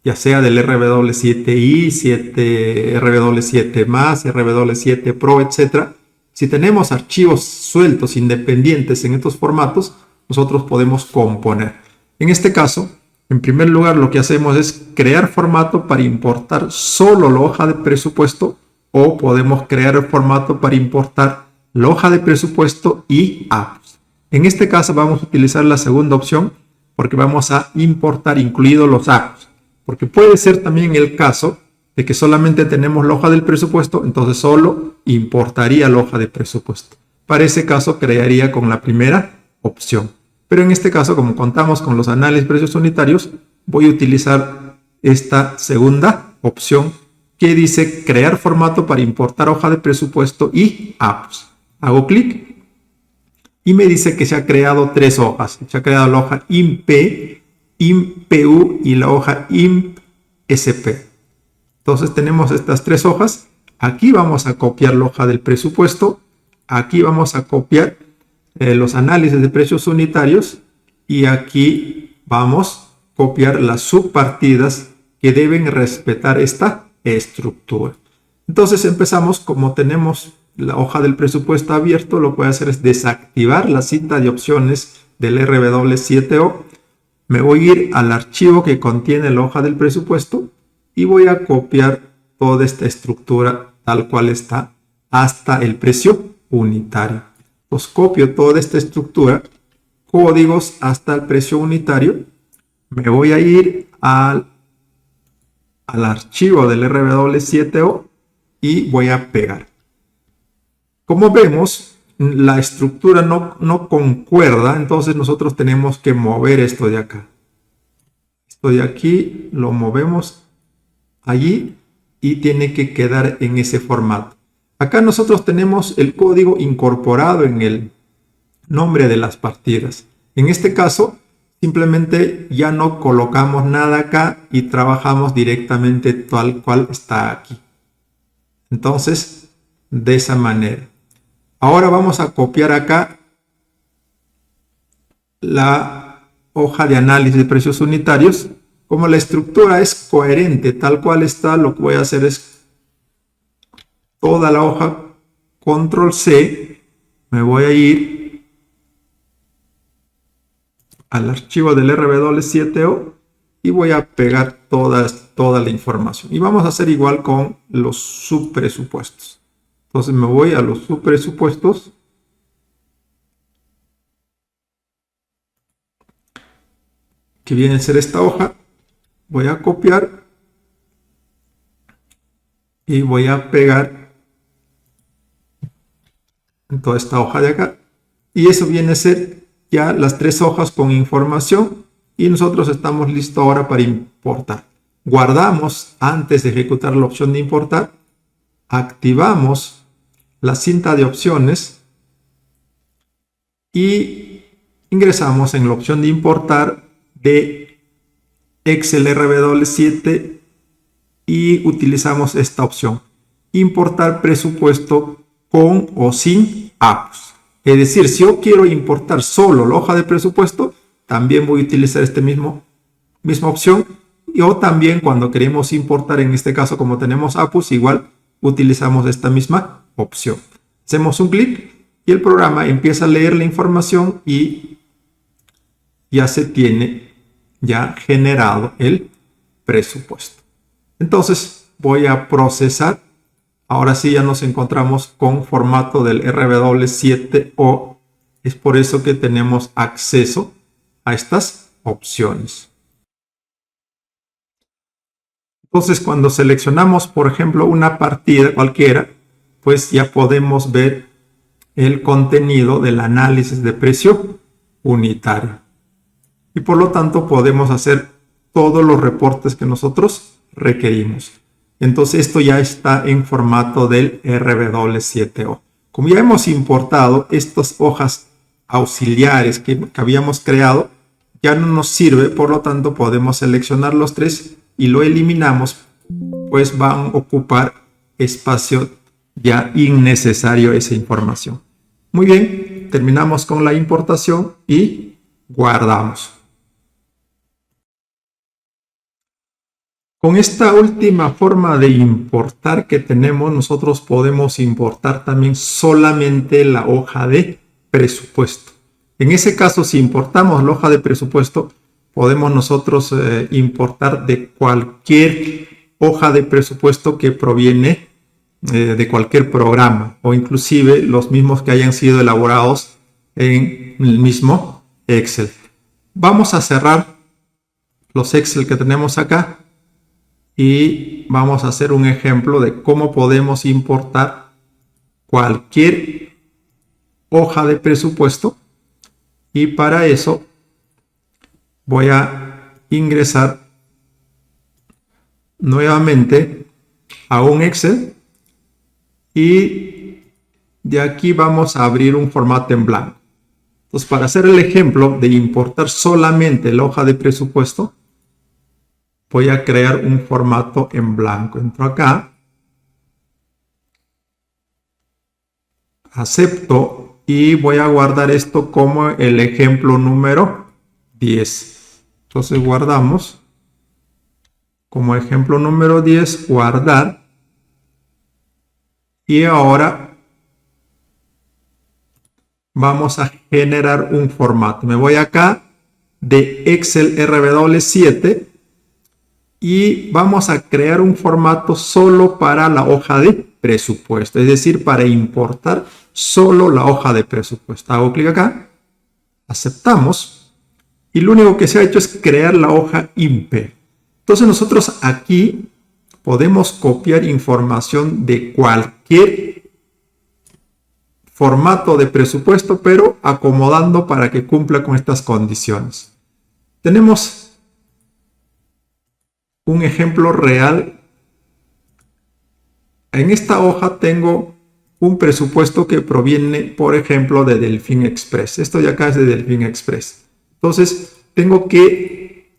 ya sea del RW7i, 7, RW7+, RW7 Pro, etc. Si tenemos archivos sueltos independientes en estos formatos, nosotros podemos componer. En este caso, en primer lugar, lo que hacemos es crear formato para importar solo la hoja de presupuesto, o podemos crear el formato para importar la hoja de presupuesto y APOS. En este caso vamos a utilizar la segunda opción porque vamos a importar incluidos los APOS. Porque puede ser también el caso de que solamente tenemos la hoja del presupuesto, entonces solo importaría la hoja de presupuesto. Para ese caso crearía con la primera opción. Pero en este caso, como contamos con los análisis de precios unitarios, voy a utilizar esta segunda opción que dice crear formato para importar hoja de presupuesto y APOS. Hago clic y me dice que se ha creado tres hojas. Se ha creado la hoja IMP, IMPU y la hoja IMSP. Entonces tenemos estas tres hojas. Aquí vamos a copiar la hoja del presupuesto. Aquí vamos a copiar los análisis de precios unitarios. Y aquí vamos a copiar las subpartidas que deben respetar esta estructura. Entonces empezamos, como tenemos la hoja del presupuesto abierto, lo que voy a hacer es desactivar la cinta de opciones del RW7O. Me voy a ir al archivo que contiene la hoja del presupuesto y voy a copiar toda esta estructura tal cual está hasta el precio unitario. Pues copio toda esta estructura, códigos hasta el precio unitario. Me voy a ir al archivo del RW7O y voy a pegar. Como vemos, la estructura no concuerda, entonces nosotros tenemos que mover esto de acá. Esto de aquí lo movemos allí y tiene que quedar en ese formato. Acá nosotros tenemos el código incorporado en el nombre de las partidas. En este caso, simplemente ya no colocamos nada acá y trabajamos directamente tal cual está aquí. Entonces, de esa manera. Ahora vamos a copiar acá la hoja de análisis de precios unitarios. Como la estructura es coherente, tal cual está, lo que voy a hacer es toda la hoja, control C, me voy a ir al archivo del RW7O y voy a pegar toda la información. Y vamos a hacer igual con los subpresupuestos. Entonces me voy a los subpresupuestos. Que viene a ser esta hoja. Voy a copiar. Y voy a pegar en toda esta hoja de acá. Y eso viene a ser ya las tres hojas con información. Y nosotros estamos listos ahora para importar. Guardamos antes de ejecutar la opción de importar. Activamos la cinta de opciones y ingresamos en la opción de importar de Excel RW7 y utilizamos esta opción. importar presupuesto con o sin APUS. Es decir, si yo quiero importar solo la hoja de presupuesto, también voy a utilizar esta misma opción. O también cuando queremos importar, en este caso como tenemos APUS, igual utilizamos esta misma opción. Hacemos un clic y el programa empieza a leer la información y ya se tiene generado el presupuesto. Entonces voy a procesar. Ahora sí ya nos encontramos con formato del RW7O. Es por eso que tenemos acceso a estas opciones. Entonces cuando seleccionamos, por ejemplo, una partida cualquiera, pues ya podemos ver el contenido del análisis de precio unitario. Y por lo tanto podemos hacer todos los reportes que nosotros requerimos. Entonces esto ya está en formato del RW7O. Como ya hemos importado estas hojas auxiliares que habíamos creado, ya no nos sirve, por lo tanto podemos seleccionar los tres y lo eliminamos, pues van a ocupar espacio ya innecesario esa información. Muy bien, terminamos con la importación y guardamos. Con esta última forma de importar que tenemos, nosotros podemos importar también solamente la hoja de presupuesto. En ese caso, si importamos la hoja de presupuesto, podemos nosotros importar de cualquier hoja de presupuesto que proviene de cualquier programa, o inclusive los mismos que hayan sido elaborados en el mismo Excel. Vamos a cerrar los Excel que tenemos acá y vamos a hacer un ejemplo de cómo podemos importar cualquier hoja de presupuesto. Y para eso voy a ingresar nuevamente a un Excel y de aquí vamos a abrir un formato en blanco. Entonces, para hacer el ejemplo de importar solamente la hoja de presupuesto, voy a crear un formato en blanco. Entro acá, acepto y voy a guardar esto como el ejemplo número 10. Entonces guardamos como ejemplo número 10, guardar. Y ahora vamos a generar un formato. Me voy acá de Excel RW7 y vamos a crear un formato solo para la hoja de presupuesto, es decir, para importar solo la hoja de presupuesto. Hago clic acá, aceptamos y lo único que se ha hecho es crear la hoja IMPE. Entonces nosotros aquí podemos copiar información de cualquier formato de presupuesto, pero acomodando para que cumpla con estas condiciones. Tenemos un ejemplo real. En esta hoja tengo un presupuesto que proviene, por ejemplo, de Delfín Express. Esto de acá es de Delfín Express. Entonces, tengo que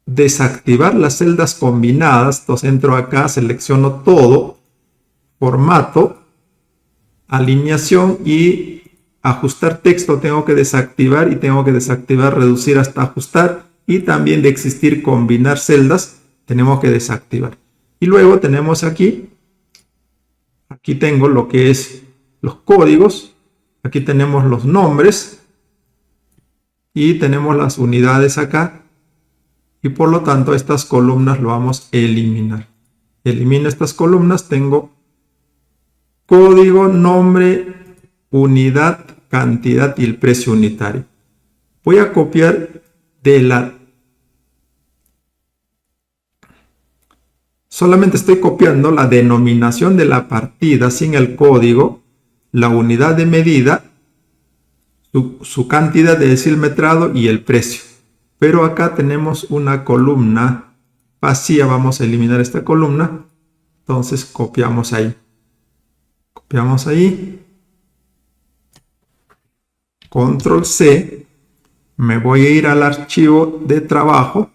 desactivar las celdas combinadas. Entonces, entro acá, selecciono todo, formato, alineación y ajustar texto. Tengo que desactivar y tengo que desactivar, reducir hasta ajustar. Y también de existir combinar celdas, tenemos que desactivar. Y luego tenemos aquí tengo lo que es los códigos, aquí tenemos los nombres y tenemos las unidades acá y por lo tanto estas columnas lo vamos a eliminar. Elimino estas columnas, tengo código, nombre, unidad, cantidad y el precio unitario. Voy a copiar solamente estoy copiando la denominación de la partida sin el código, la unidad de medida, su cantidad de decilmetrado y el precio. Pero acá tenemos una columna vacía, vamos a eliminar esta columna. Entonces copiamos ahí. Copiamos ahí. Control C. Me voy a ir al archivo de trabajo.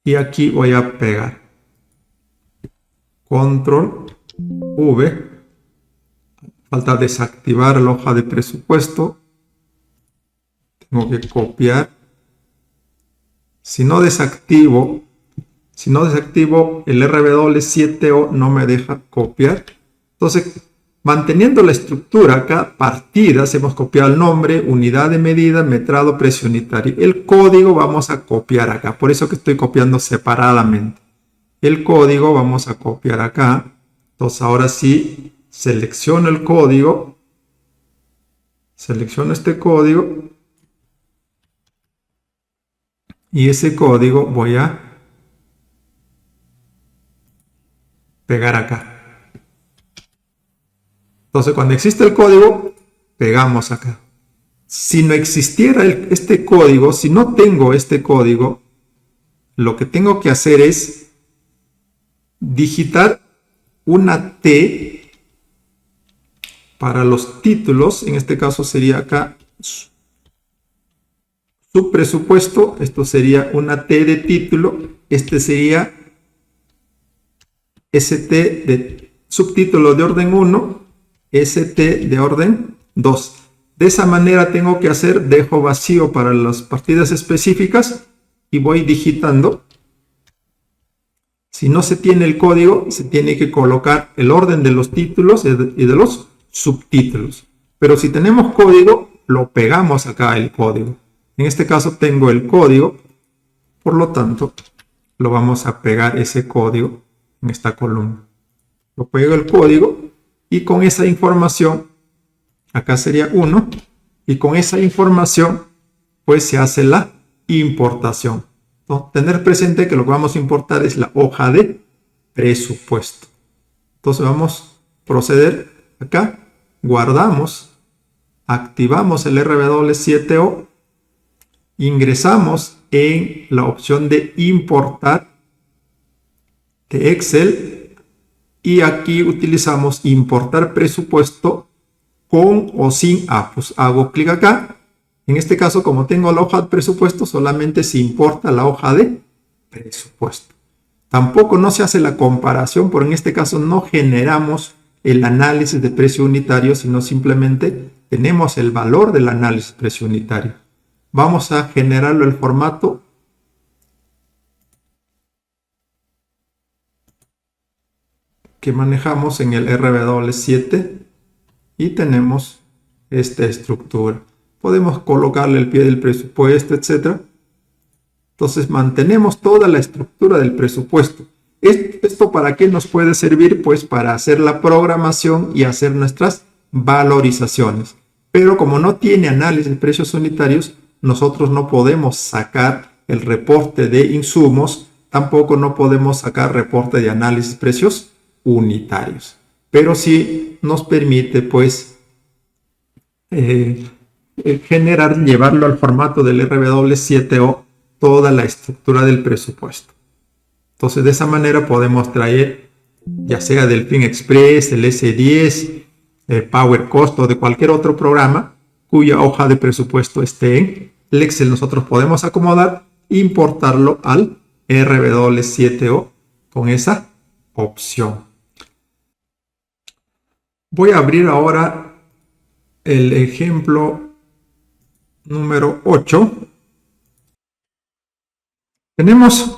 Y aquí voy a pegar. Control V. Falta desactivar la hoja de presupuesto. Tengo que copiar. Si no desactivo el RW7O no me deja copiar. Entonces, manteniendo la estructura acá, partidas, hemos copiado el nombre, unidad de medida, metrado, precio unitario. El código vamos a copiar acá, por eso que estoy copiando separadamente. El código vamos a copiar acá. Entonces, ahora sí, selecciono el código. Selecciono este código. Y ese código voy a pegar acá. Entonces, cuando existe el código, pegamos acá. Si no existiera este código, si no tengo este código, lo que tengo que hacer es digitar una T para los títulos. En este caso sería acá subpresupuesto. Esto sería una T de título. Este sería ST de subtítulo de orden 1, ST de orden 2. De esa manera tengo que hacer, dejo vacío para las partidas específicas y voy digitando. Si no se tiene el código, se tiene que colocar el orden de los títulos y de los subtítulos. Pero si tenemos código, lo pegamos acá el código. En este caso tengo el código, por lo tanto, lo vamos a pegar ese código en esta columna. Lo pego el código y con esa información, acá sería 1, y con esa información, pues se hace la importación. Entonces, tener presente que lo que vamos a importar es la hoja de presupuesto. Entonces vamos a proceder acá, guardamos, activamos el RW7O, ingresamos en la opción de importar de Excel y aquí utilizamos importar presupuesto con o sin APUS. Hago clic acá. En este caso, como tengo la hoja de presupuesto, solamente se importa la hoja de presupuesto. Tampoco no se hace la comparación, porque en este caso no generamos el análisis de precio unitario, sino simplemente tenemos el valor del análisis de precio unitario. Vamos a generarlo el formato que manejamos en el RW7 y tenemos esta estructura. Podemos colocarle el pie del presupuesto, etc. Entonces mantenemos toda la estructura del presupuesto. ¿Esto para qué nos puede servir? Pues para hacer la programación y hacer nuestras valorizaciones. Pero como no tiene análisis de precios unitarios, nosotros no podemos sacar el reporte de insumos, tampoco no podemos sacar reporte de análisis de precios unitarios. Pero sí nos permite, pues, llevarlo al formato del RW7O, toda la estructura del presupuesto. Entonces, de esa manera podemos traer, ya sea del FinExpress, el S10, Power Cost o de cualquier otro programa cuya hoja de presupuesto esté en el Excel. Nosotros podemos acomodar e importarlo al RW7O con esa opción. Voy a abrir ahora el ejemplo número 8. Tenemos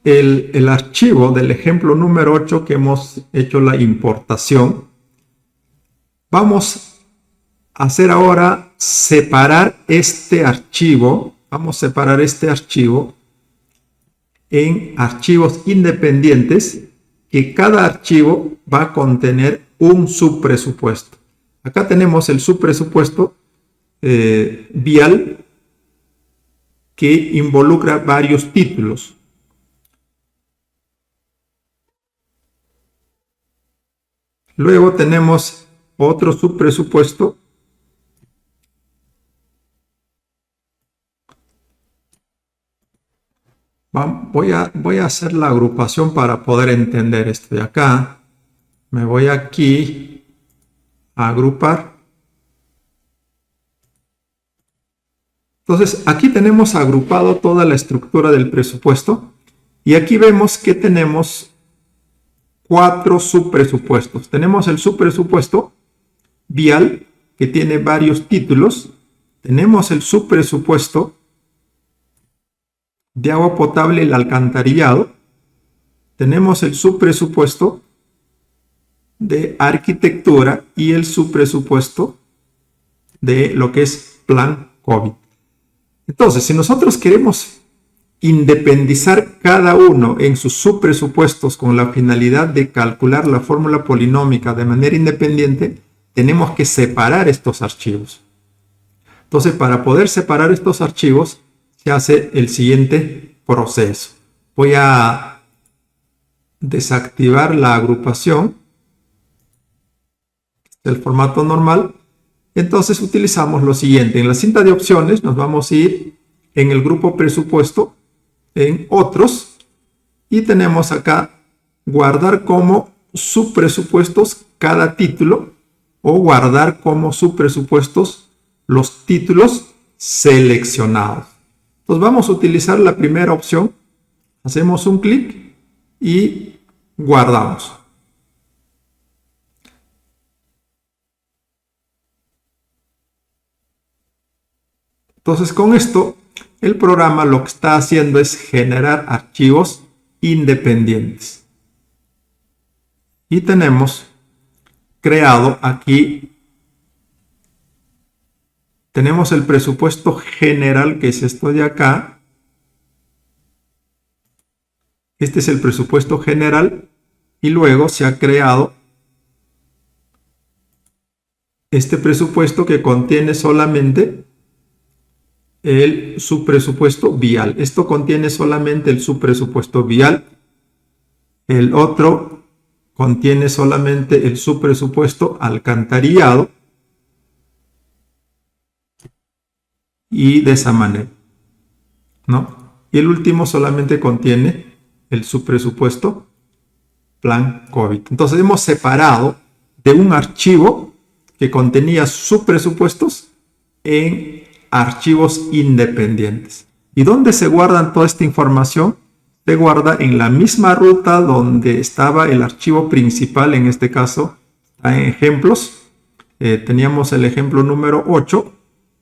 el archivo del ejemplo número 8 que hemos hecho la importación. Vamos a hacer ahora separar este archivo. Vamos a separar este archivo en archivos independientes, que cada archivo va a contener un subpresupuesto. Acá tenemos el subpresupuesto vial, que involucra varios títulos. Luego tenemos otro subpresupuesto voy a hacer la agrupación para poder entender esto de acá. Me voy aquí a agrupar. Entonces, aquí tenemos agrupado toda la estructura del presupuesto y aquí vemos que tenemos 4 subpresupuestos. Tenemos el subpresupuesto vial, que tiene varios títulos. Tenemos el subpresupuesto de agua potable y el alcantarillado. Tenemos el subpresupuesto de arquitectura y el subpresupuesto de lo que es plan COVID. Entonces, si nosotros queremos independizar cada uno en sus subpresupuestos con la finalidad de calcular la fórmula polinómica de manera independiente, tenemos que separar estos archivos. Entonces, para poder separar estos archivos, se hace el siguiente proceso. Voy a desactivar la agrupación, el formato normal. Entonces utilizamos lo siguiente. En la cinta de opciones nos vamos a ir en el grupo presupuesto, en otros, y tenemos acá guardar como subpresupuestos cada título, o guardar como subpresupuestos los títulos seleccionados. Entonces vamos a utilizar la primera opción. Hacemos un clic y guardamos. Entonces, con esto, el programa lo que está haciendo es generar archivos independientes. Y tenemos creado aquí, tenemos el presupuesto general, que es esto de acá. Este es el presupuesto general, y luego se ha creado este presupuesto que contiene solamente el subpresupuesto vial. Esto contiene solamente el subpresupuesto vial. El otro contiene solamente el subpresupuesto alcantarillado. Y de esa manera, ¿no? Y el último solamente contiene el subpresupuesto plan COVID. Entonces hemos separado de un archivo que contenía subpresupuestos en archivos independientes. ¿Y dónde se guardan toda esta información? Se guarda en la misma ruta donde estaba el archivo principal. En este caso, en ejemplos, teníamos el ejemplo número 8,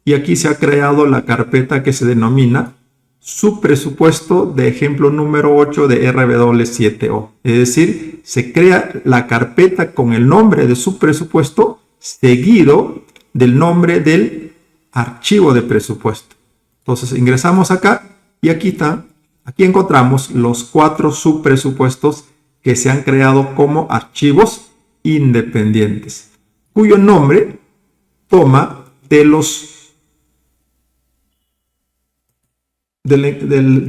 y aquí se ha creado la carpeta que se denomina subpresupuesto de ejemplo número 8 de RW7O. Es decir, se crea la carpeta con el nombre de subpresupuesto seguido del nombre del archivo de presupuesto. Entonces ingresamos acá y aquí encontramos los 4 subpresupuestos que se han creado como archivos independientes, cuyo nombre toma de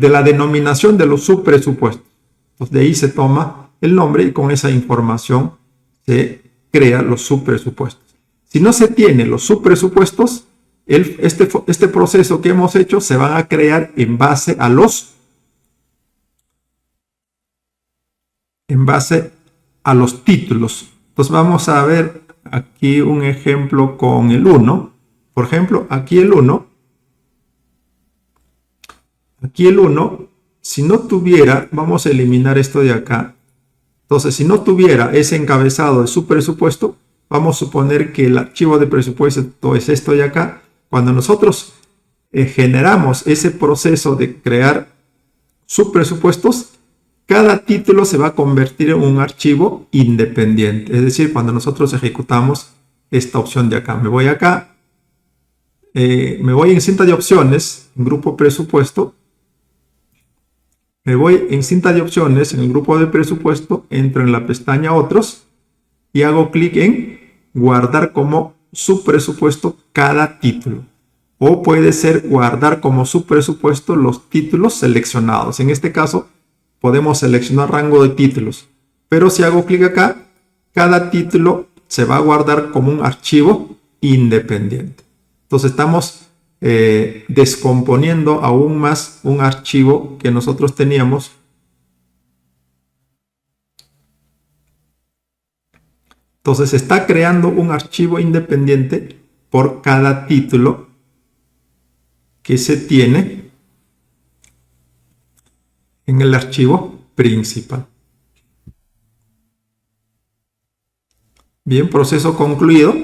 la denominación de los subpresupuestos. Entonces de ahí se toma el nombre y con esa información se crea los subpresupuestos. Si no se tiene los subpresupuestos, este proceso que hemos hecho se van a crear en base a los títulos. Entonces vamos a ver aquí un ejemplo con el 1. Por ejemplo, aquí el 1, si no tuviera, vamos a eliminar esto de acá. Entonces, si no tuviera ese encabezado de subpresupuesto, vamos a suponer que el archivo de presupuesto es esto de acá. Cuando nosotros generamos ese proceso de crear subpresupuestos, cada título se va a convertir en un archivo independiente. Es decir, cuando nosotros ejecutamos esta opción de acá, me voy acá, me voy en cinta de opciones, en grupo presupuesto, me voy en cinta de opciones, en el grupo de presupuesto, entro en la pestaña otros y hago clic en guardar como subpresupuesto cada título. O puede ser guardar como subpresupuesto los títulos seleccionados. En este caso, podemos seleccionar rango de títulos. Pero si hago clic acá, cada título se va a guardar como un archivo independiente. Entonces estamos descomponiendo aún más un archivo que nosotros teníamos. Entonces está creando un archivo independiente por cada título que se tiene en el archivo principal. Bien, proceso concluido.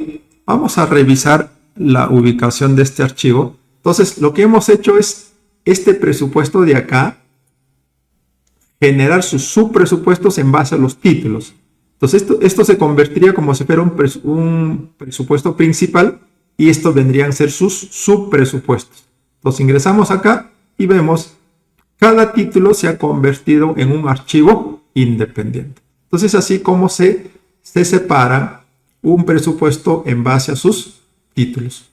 Vamos a revisar la ubicación de este archivo. Entonces, lo que hemos hecho es este presupuesto de acá, generar sus subpresupuestos en base a los títulos. Entonces, esto se convertiría como si fuera un presupuesto principal y estos vendrían a ser sus subpresupuestos. Entonces, ingresamos acá y vemos cada título se ha convertido en un archivo independiente. Entonces, así como se separa un presupuesto en base a sus títulos.